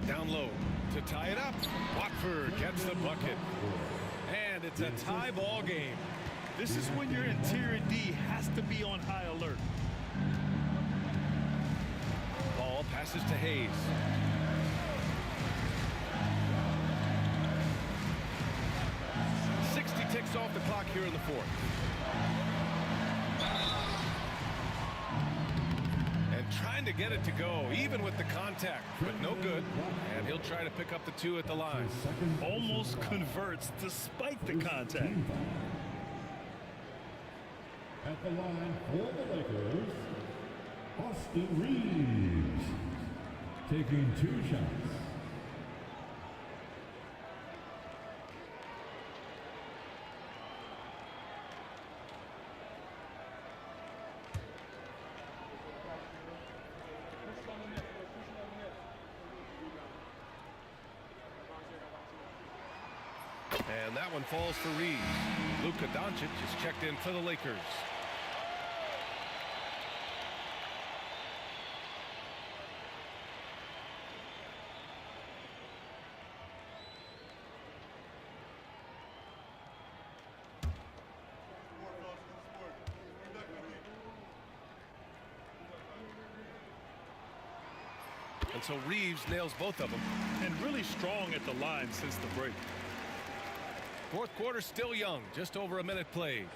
Down low to tie it up. Watford gets the bucket. And it's a tie ball game. This is when your interior D has to be on high alert. Ball passes to Hayes. Ticks off the clock here in the fourth. And trying to get it to go, even with the contact, but no good. And he'll try to pick up the 2 at the line. Almost converts despite the contact. At the line for the Lakers, Austin Reeves, taking 2 shots. And that one falls for Reeves. Luka Doncic is checked in for the Lakers. And so Reeves nails both of them. And really strong at the line since the break. Fourth quarter still young, just over a minute played.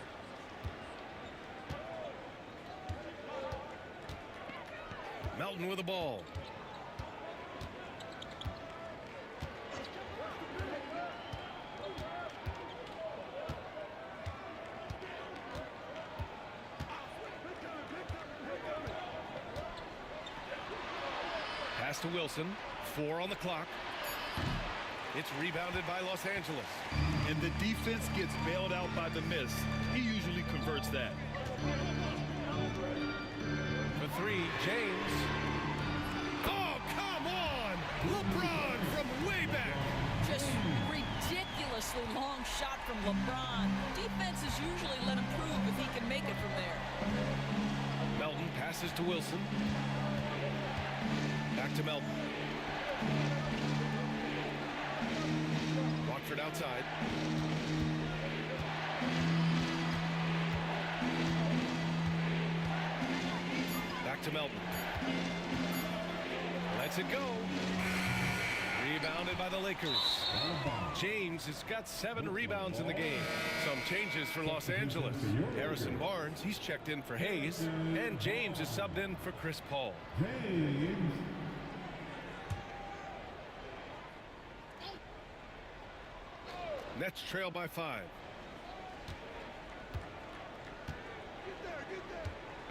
Melton with the ball. Pass to Wilson. 4 on the clock. It's rebounded by Los Angeles. And the defense gets bailed out by the miss. He usually converts that. For 3, James. Oh, come on! LeBron from way back. Just ridiculously long shot from LeBron. Defenses usually let him prove if he can make it from there. Melton passes to Wilson. Back to Melton. Rockford outside. Back to Melton. Lets it go. Rebounded by the Lakers. James has got 7 rebounds in the game. Some changes for Los Angeles. Harrison Barnes, he's checked in for Hayes. And James is subbed in for Chris Paul. Nets trail by 5.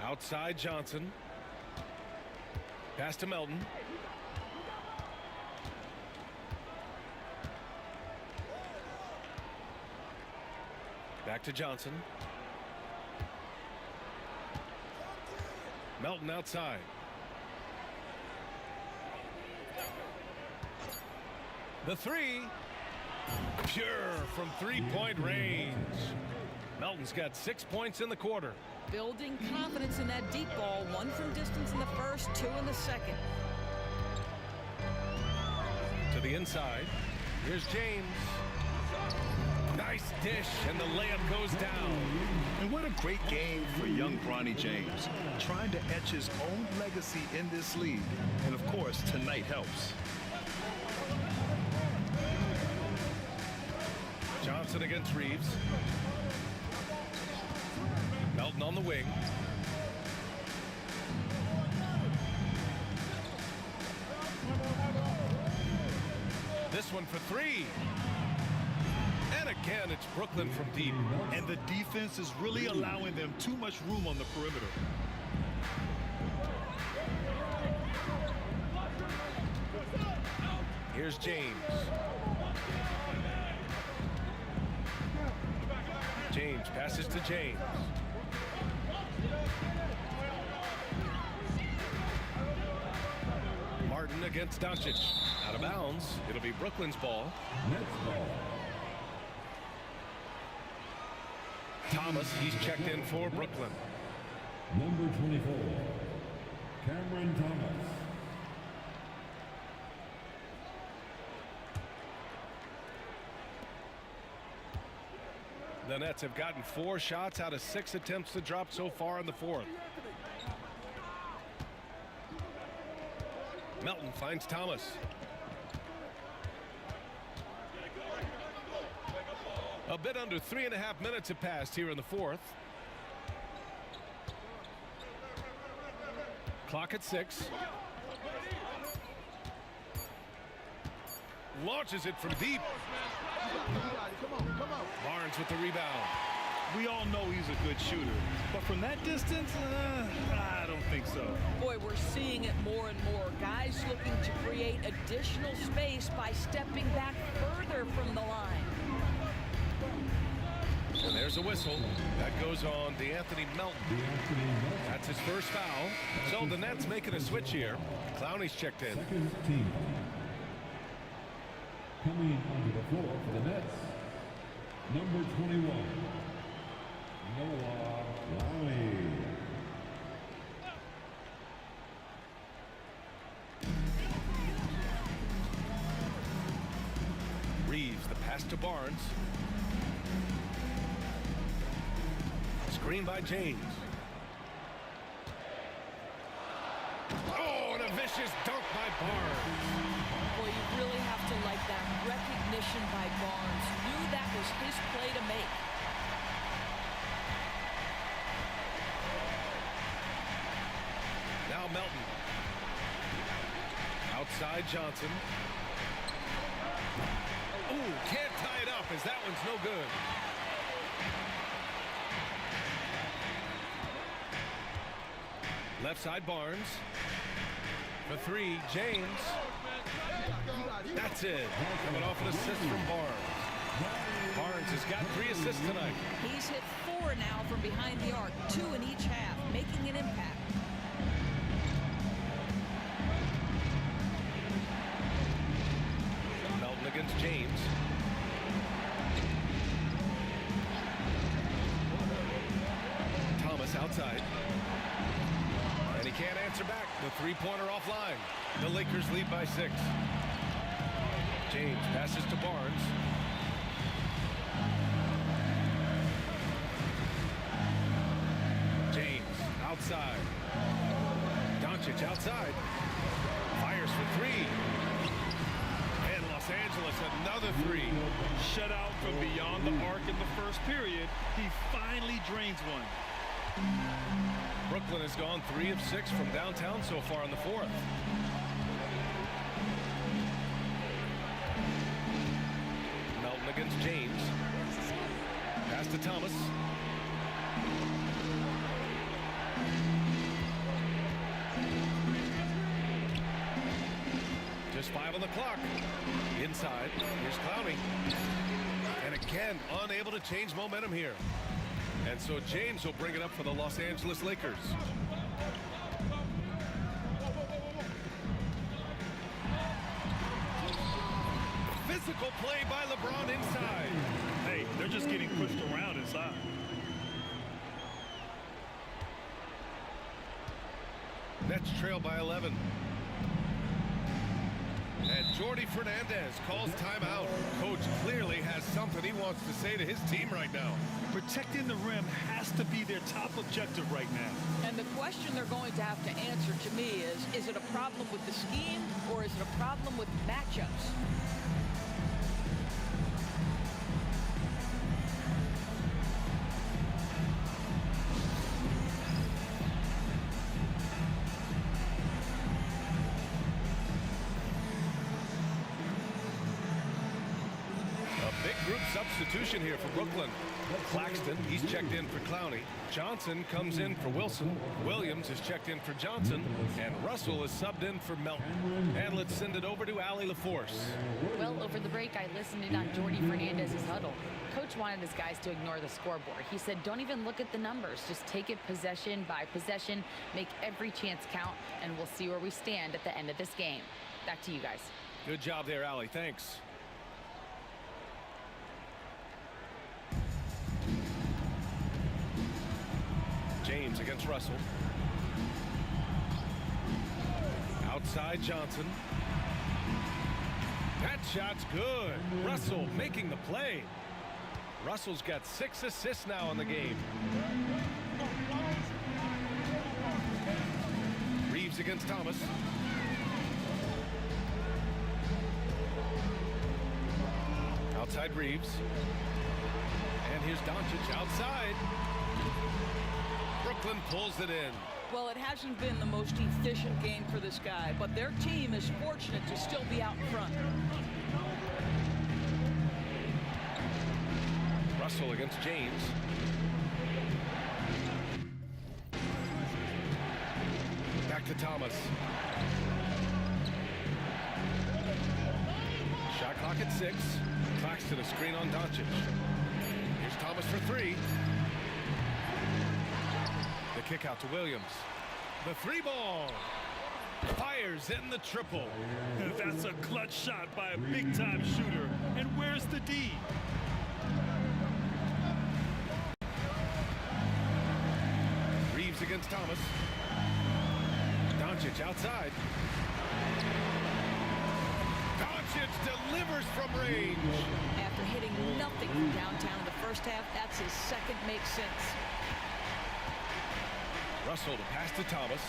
Outside Johnson. Pass to Melton. Back to Johnson. Melton outside. The 3. Pure from 3-point range. Melton's got 6 points in the quarter. Building confidence in that deep ball. 1 from distance in the first, 2 in the second. To the inside. Here's James. Nice dish, and the layup goes down. And what a great game for young Bronny James. Trying to etch his own legacy in this league. And of course, tonight helps. Johnson against Reeves. Melton on the wing. This one for 3. And again, it's Brooklyn from deep. And the defense is really allowing them too much room on the perimeter. Here's James. James passes to James. Martin against Doncic. Out of bounds. It'll be Brooklyn's ball. Thomas, he's checked in for Brooklyn. Number 24, Cameron Thomas. The Nets have gotten 4 shots out of 6 attempts to drop so far in the 4th. Melton finds Thomas. A bit under 3.5 minutes have passed here in the 4th. Clock at 6. Launches it from deep. Barnes with the rebound. We all know he's a good shooter, but from that distance, I don't think so. Boy, we're seeing it more and more. Guys looking to create additional space by stepping back further from the line. And there's a whistle. That goes on DeAnthony Melton. That's his first foul. So the Nets making a switch here. Clowney's checked in. Second team. Coming onto the floor for the Nets, number 21, Noah Clowney. Reeves, the pass to Barnes. Screen by James. Oh, and a vicious dunk by Barnes. Boy, you really have to like that recognition by Barnes. Knew that was his play to make. Now Melton. Outside Johnson. Ooh, can't tie it up as that one's no good. Left side Barnes. For three, James. That's it. Coming off an assist from Barnes. Barnes has got 3 assists tonight. He's hit 4 now from behind the arc, 2 in each half, making an impact. Melton against James. Thomas outside. And he can't answer back. The three-pointer offline. The Lakers lead by 6. James passes to Barnes. James outside. Doncic outside. Fires for 3. And Los Angeles another 3. Shut out from beyond the arc in the first period. He finally drains one. Brooklyn has gone 3 of 6 from downtown so far in the 4th. Melton against James. Pass to Thomas. Just 5 on the clock. Inside, here's Clowney. And again, unable to change momentum here. And so James will bring it up for the Los Angeles Lakers. Physical play by LeBron inside. Hey, they're just getting pushed around inside. Nets trail by 11. And Jordi Fernandez calls timeout. Coach clearly has something he wants to say to his team right now. Protecting the rim has to be their top objective right now. And the question they're going to have to answer to me is it a problem with the scheme or is it a problem with matchups? Substitution here for Brooklyn. Claxton, he's checked in for Clowney. Johnson comes in for Wilson. Williams is checked in for Johnson. And Russell is subbed in for Melton. And let's send it over to Allie LaForce. Well, over the break, I listened in on Jordi Fernandez's huddle. Coach wanted his guys to ignore the scoreboard. He said, don't even look at the numbers. Just take it possession by possession. Make every chance count. And we'll see where we stand at the end of this game. Back to you guys. Good job there, Allie. Thanks. James against Russell. Outside Johnson. That shot's good. Russell making the play. Russell's got 6 assists now in the game. Reeves against Thomas. Outside Reeves. And here's Doncic outside. Brooklyn pulls it in. Well, it hasn't been the most efficient game for this guy, but their team is fortunate to still be out in front. Russell against James. Back to Thomas. Shot clock at 6. Claxton a screen on Doncic. Here's Thomas for 3. The kick out to Williams. The 3-ball. Fires in the triple. That's a clutch shot by a big-time shooter. And where's the D? Reeves against Thomas. Doncic outside. Doncic delivers from range. After hitting nothing from downtown in the first half, that's his second make sense. Russell to pass to Thomas.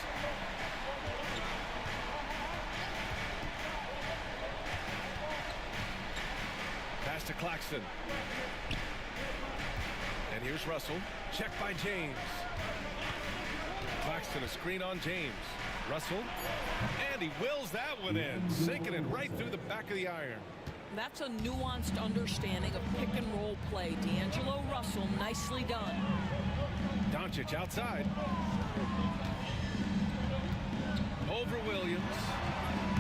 Pass to Claxton. And here's Russell. Check by James. Claxton a screen on James. Russell. And he wills that one in. Sinking it right through the back of the iron. That's a nuanced understanding of pick and roll play. D'Angelo Russell, nicely done. Doncic outside. over Williams.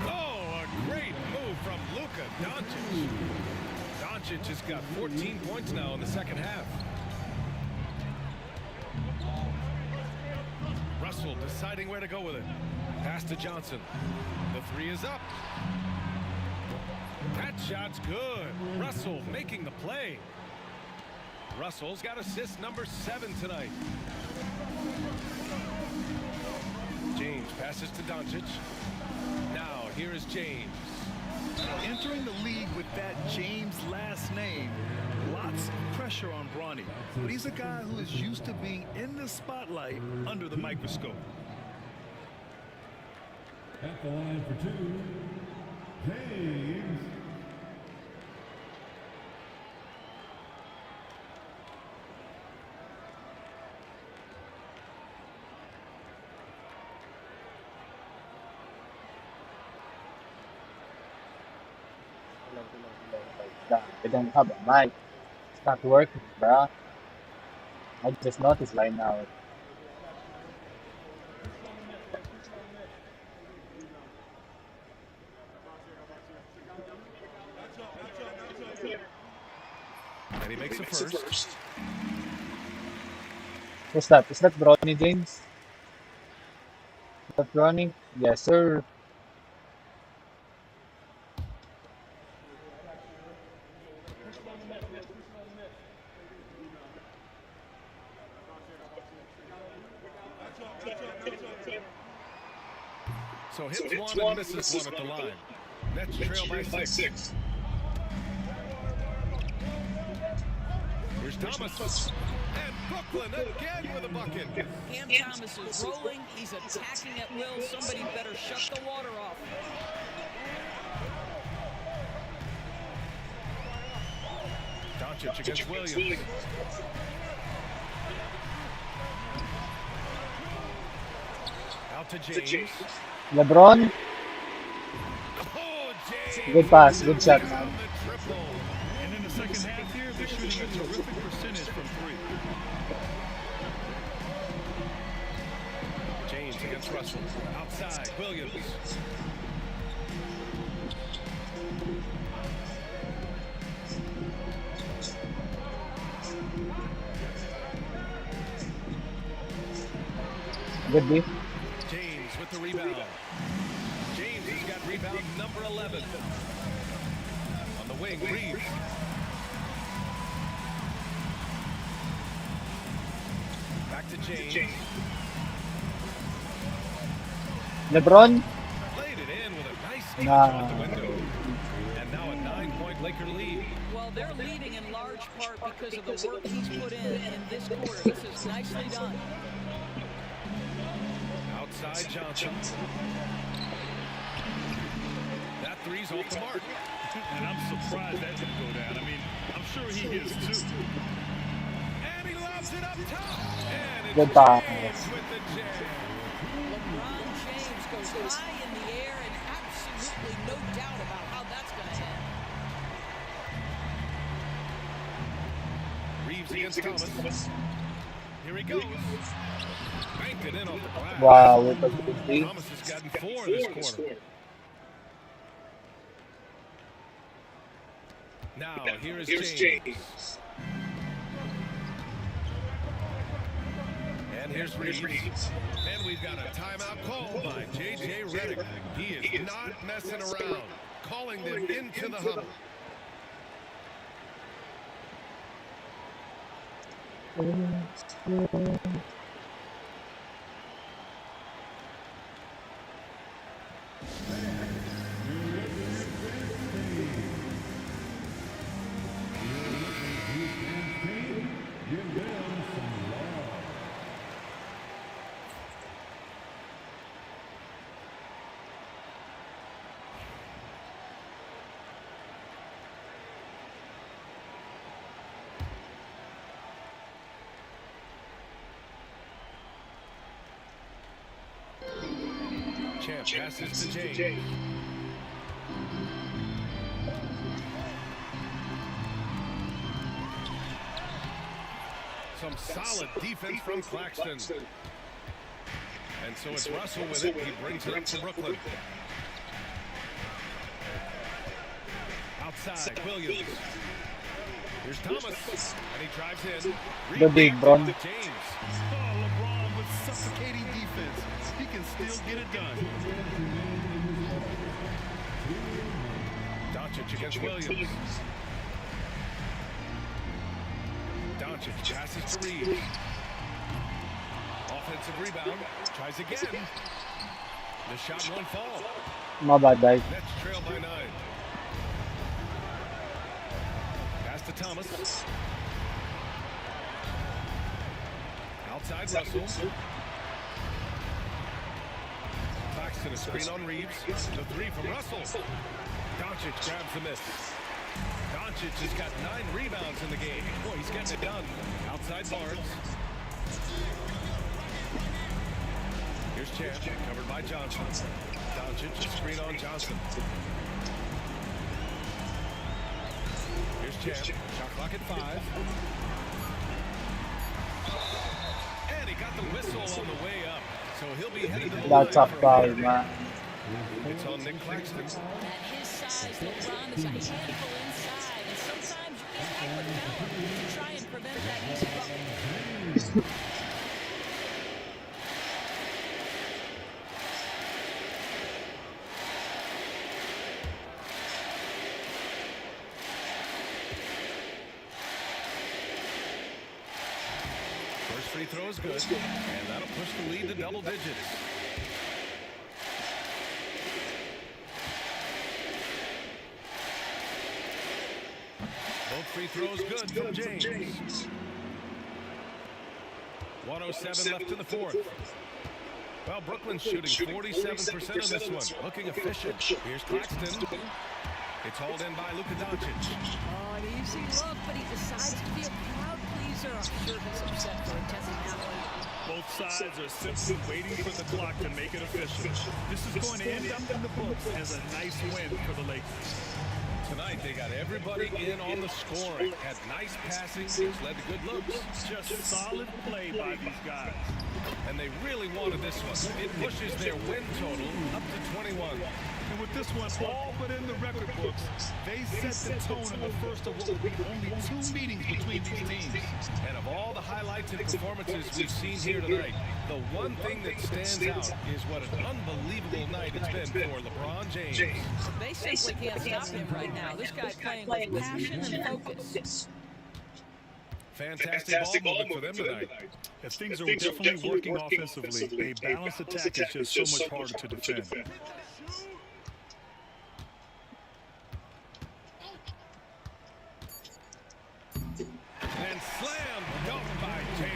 Oh, a great move from Luka Doncic. Doncic has got 14 points now in the second half. Russell deciding where to go with it. Pass to Johnson. The three is up. That shot's good. Russell making the play. Russell's got assist number 7 tonight. James passes to Doncic. Now here is James. Entering the league with that James last name, lots of pressure on Bronny. But he's a guy who is used to being in the spotlight under the microscope. At the line for 2, James. It doesn't have a mic. It's not working, bro. I just noticed right now. And he makes a first. What's that? Is that Bronny, James? Is that Bronny? Yes, sir. So hits one and misses one at the line. Nets trail by 6. Here's Thomas. And Brooklyn again with a bucket. Cam Thomas is rolling. He's attacking at will. Somebody better shut the water off. Doncic against Williams. Out to James. LeBron. Oh, James. Good pass. Good shot, man. And in the second half here, they're shooting a terrific percentage from 3. James against Russell. Outside, Williams. Good D. James with the rebound. James has got rebound number 11. On the wing, Reeves. Back to James. LeBron. Played it in with a nice touch off the window. And now a 9-point Laker lead. Well, they're leading in large part because of the work he's put in this quarter. This is nicely done. Outside Johnson. That three's off the mark. And I'm surprised that didn't go down. I mean, I'm sure he is too. And he lobs it up top. And it's Good pass. James with the jam. LeBron James goes high in the air and absolutely no doubt about how that's going to end. Reeves against Thomas. Here he goes. Banked it in off the glass. Wow, with a good D. Thomas has gotten 4 this quarter. Now, here is James. And here's Reeves. And we've got a timeout called by J.J. Redick. He is not messing around. Calling them into the huddle. Champ passes to James. Some solid defense from Claxton. And so it's Russell with it. He brings it up to Brooklyn. Outside, Williams. Here's Thomas, and he drives in. The big Bron. James. Oh, LeBron with suffocating defense. He can still get it done. Doncic against Williams. Doncic passes to Reeves. Offensive rebound. Tries again. The shot won't fall. My bad, guys. Nets trail by 9. Pass to Thomas. Outside Russell. Claxton a screen on Reeves. The 3 from Russell. Doncic grabs the miss. Doncic has got 9 rebounds in the game. Boy, he's getting it done. Outside Barnes. Here's Champ, covered by Johnson. Doncic, a screen on Johnson. Here's Champ, shot clock at 5. And he got the whistle on the way up. So he'll be headed to the line. That's a foul, man. It's on Nick Claxton. At his size, LeBron is a handful inside, and sometimes you just have to power to try and prevent that easy bubble. First free throw is good, and that'll push the lead to double digits. Both free throws good from James. 1:07 left in the fourth. Well, Brooklyn's shooting 47% on this one. Looking efficient. Here's Claxton. It's hauled in by Luka Doncic. Oh, an easy look, but he decides to be a crowd pleaser. I'm sure he's upset for attempting that one. Both sides are simply waiting for the clock to make it official. This is going to end up in the books as a nice win for the Lakers. Tonight, they got everybody in on the scoring. Had nice passing, which led to good looks. Just solid play by these guys. And they really wanted this one. It pushes their win total up to 21. And with this one all but in the record books, they set the tone in the first of what will be only 2 meetings between these teams. And of all the highlights and performances we've seen here tonight, the one thing that stands out is what an unbelievable night it's been for LeBron James. They simply can't stop him right now. This guy's playing with passion and focus. Fantastic ball movement for them tonight. As things are definitely working offensively, a balanced attack is just so much harder to defend. And slam dunk by James.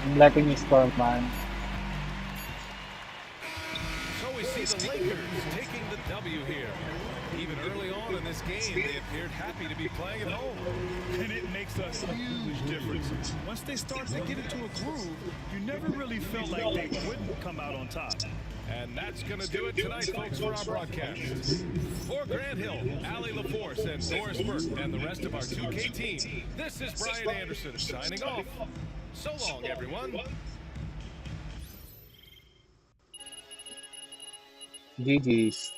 I'm letting you score, man. So we see the Lakers taking the W here. Even early on in this game, they appeared happy to be playing at home. And it makes a huge difference. Once they start to get into a groove, you never really felt like they wouldn't come out on top. And that's going to do it tonight, folks, for our broadcast. For Grant Hill, Allie LaForce, and Doris Burke, and the rest of our 2K team, this is Brian Anderson signing off. So long, everyone. GG's.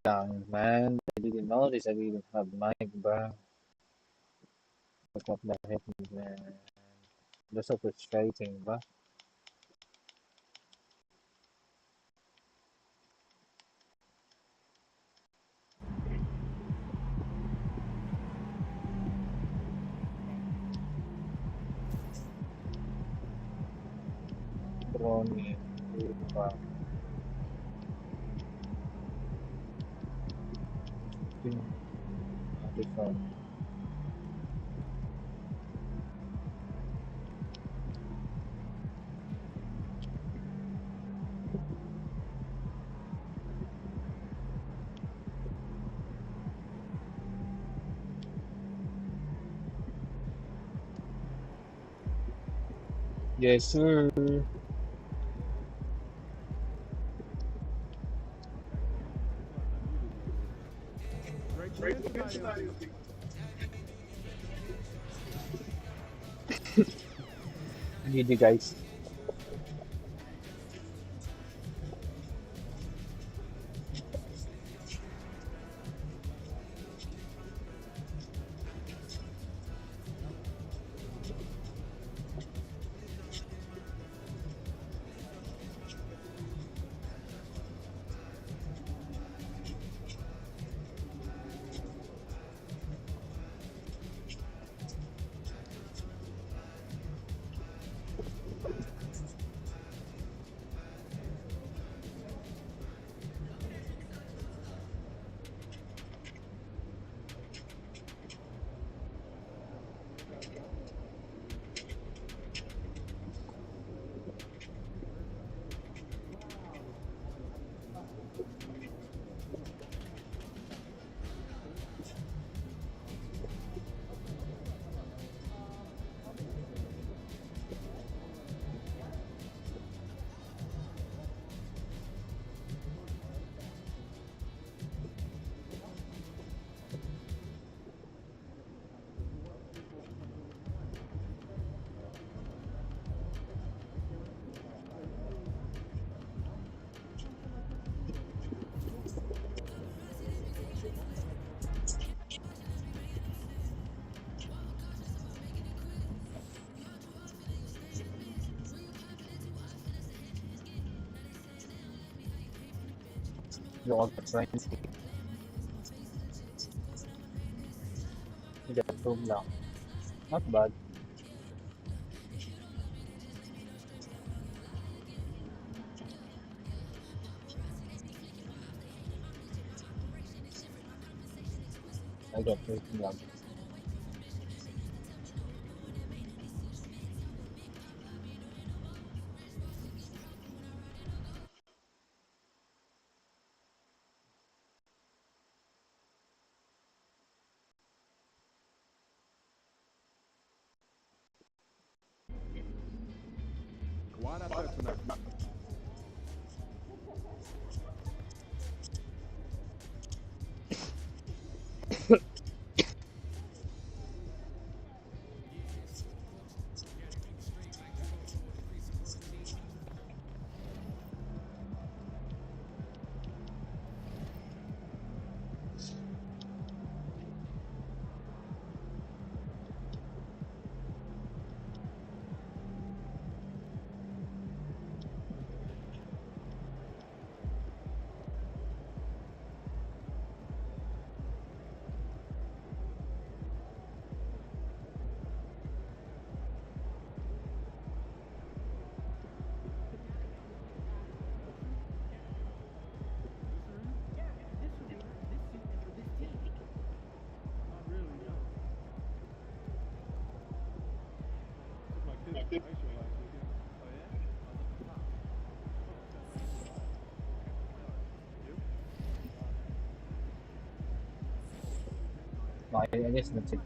Dang, man. I didn't notice I didn't have mic, bro. Look up that hit me, man. That's so frustrating, bro. Drone, bro. Different. Yes, sir. GG guys. You all the 20. You get room now. Not bad. I got 13 now. Why not play tonight? No, I guess that's it.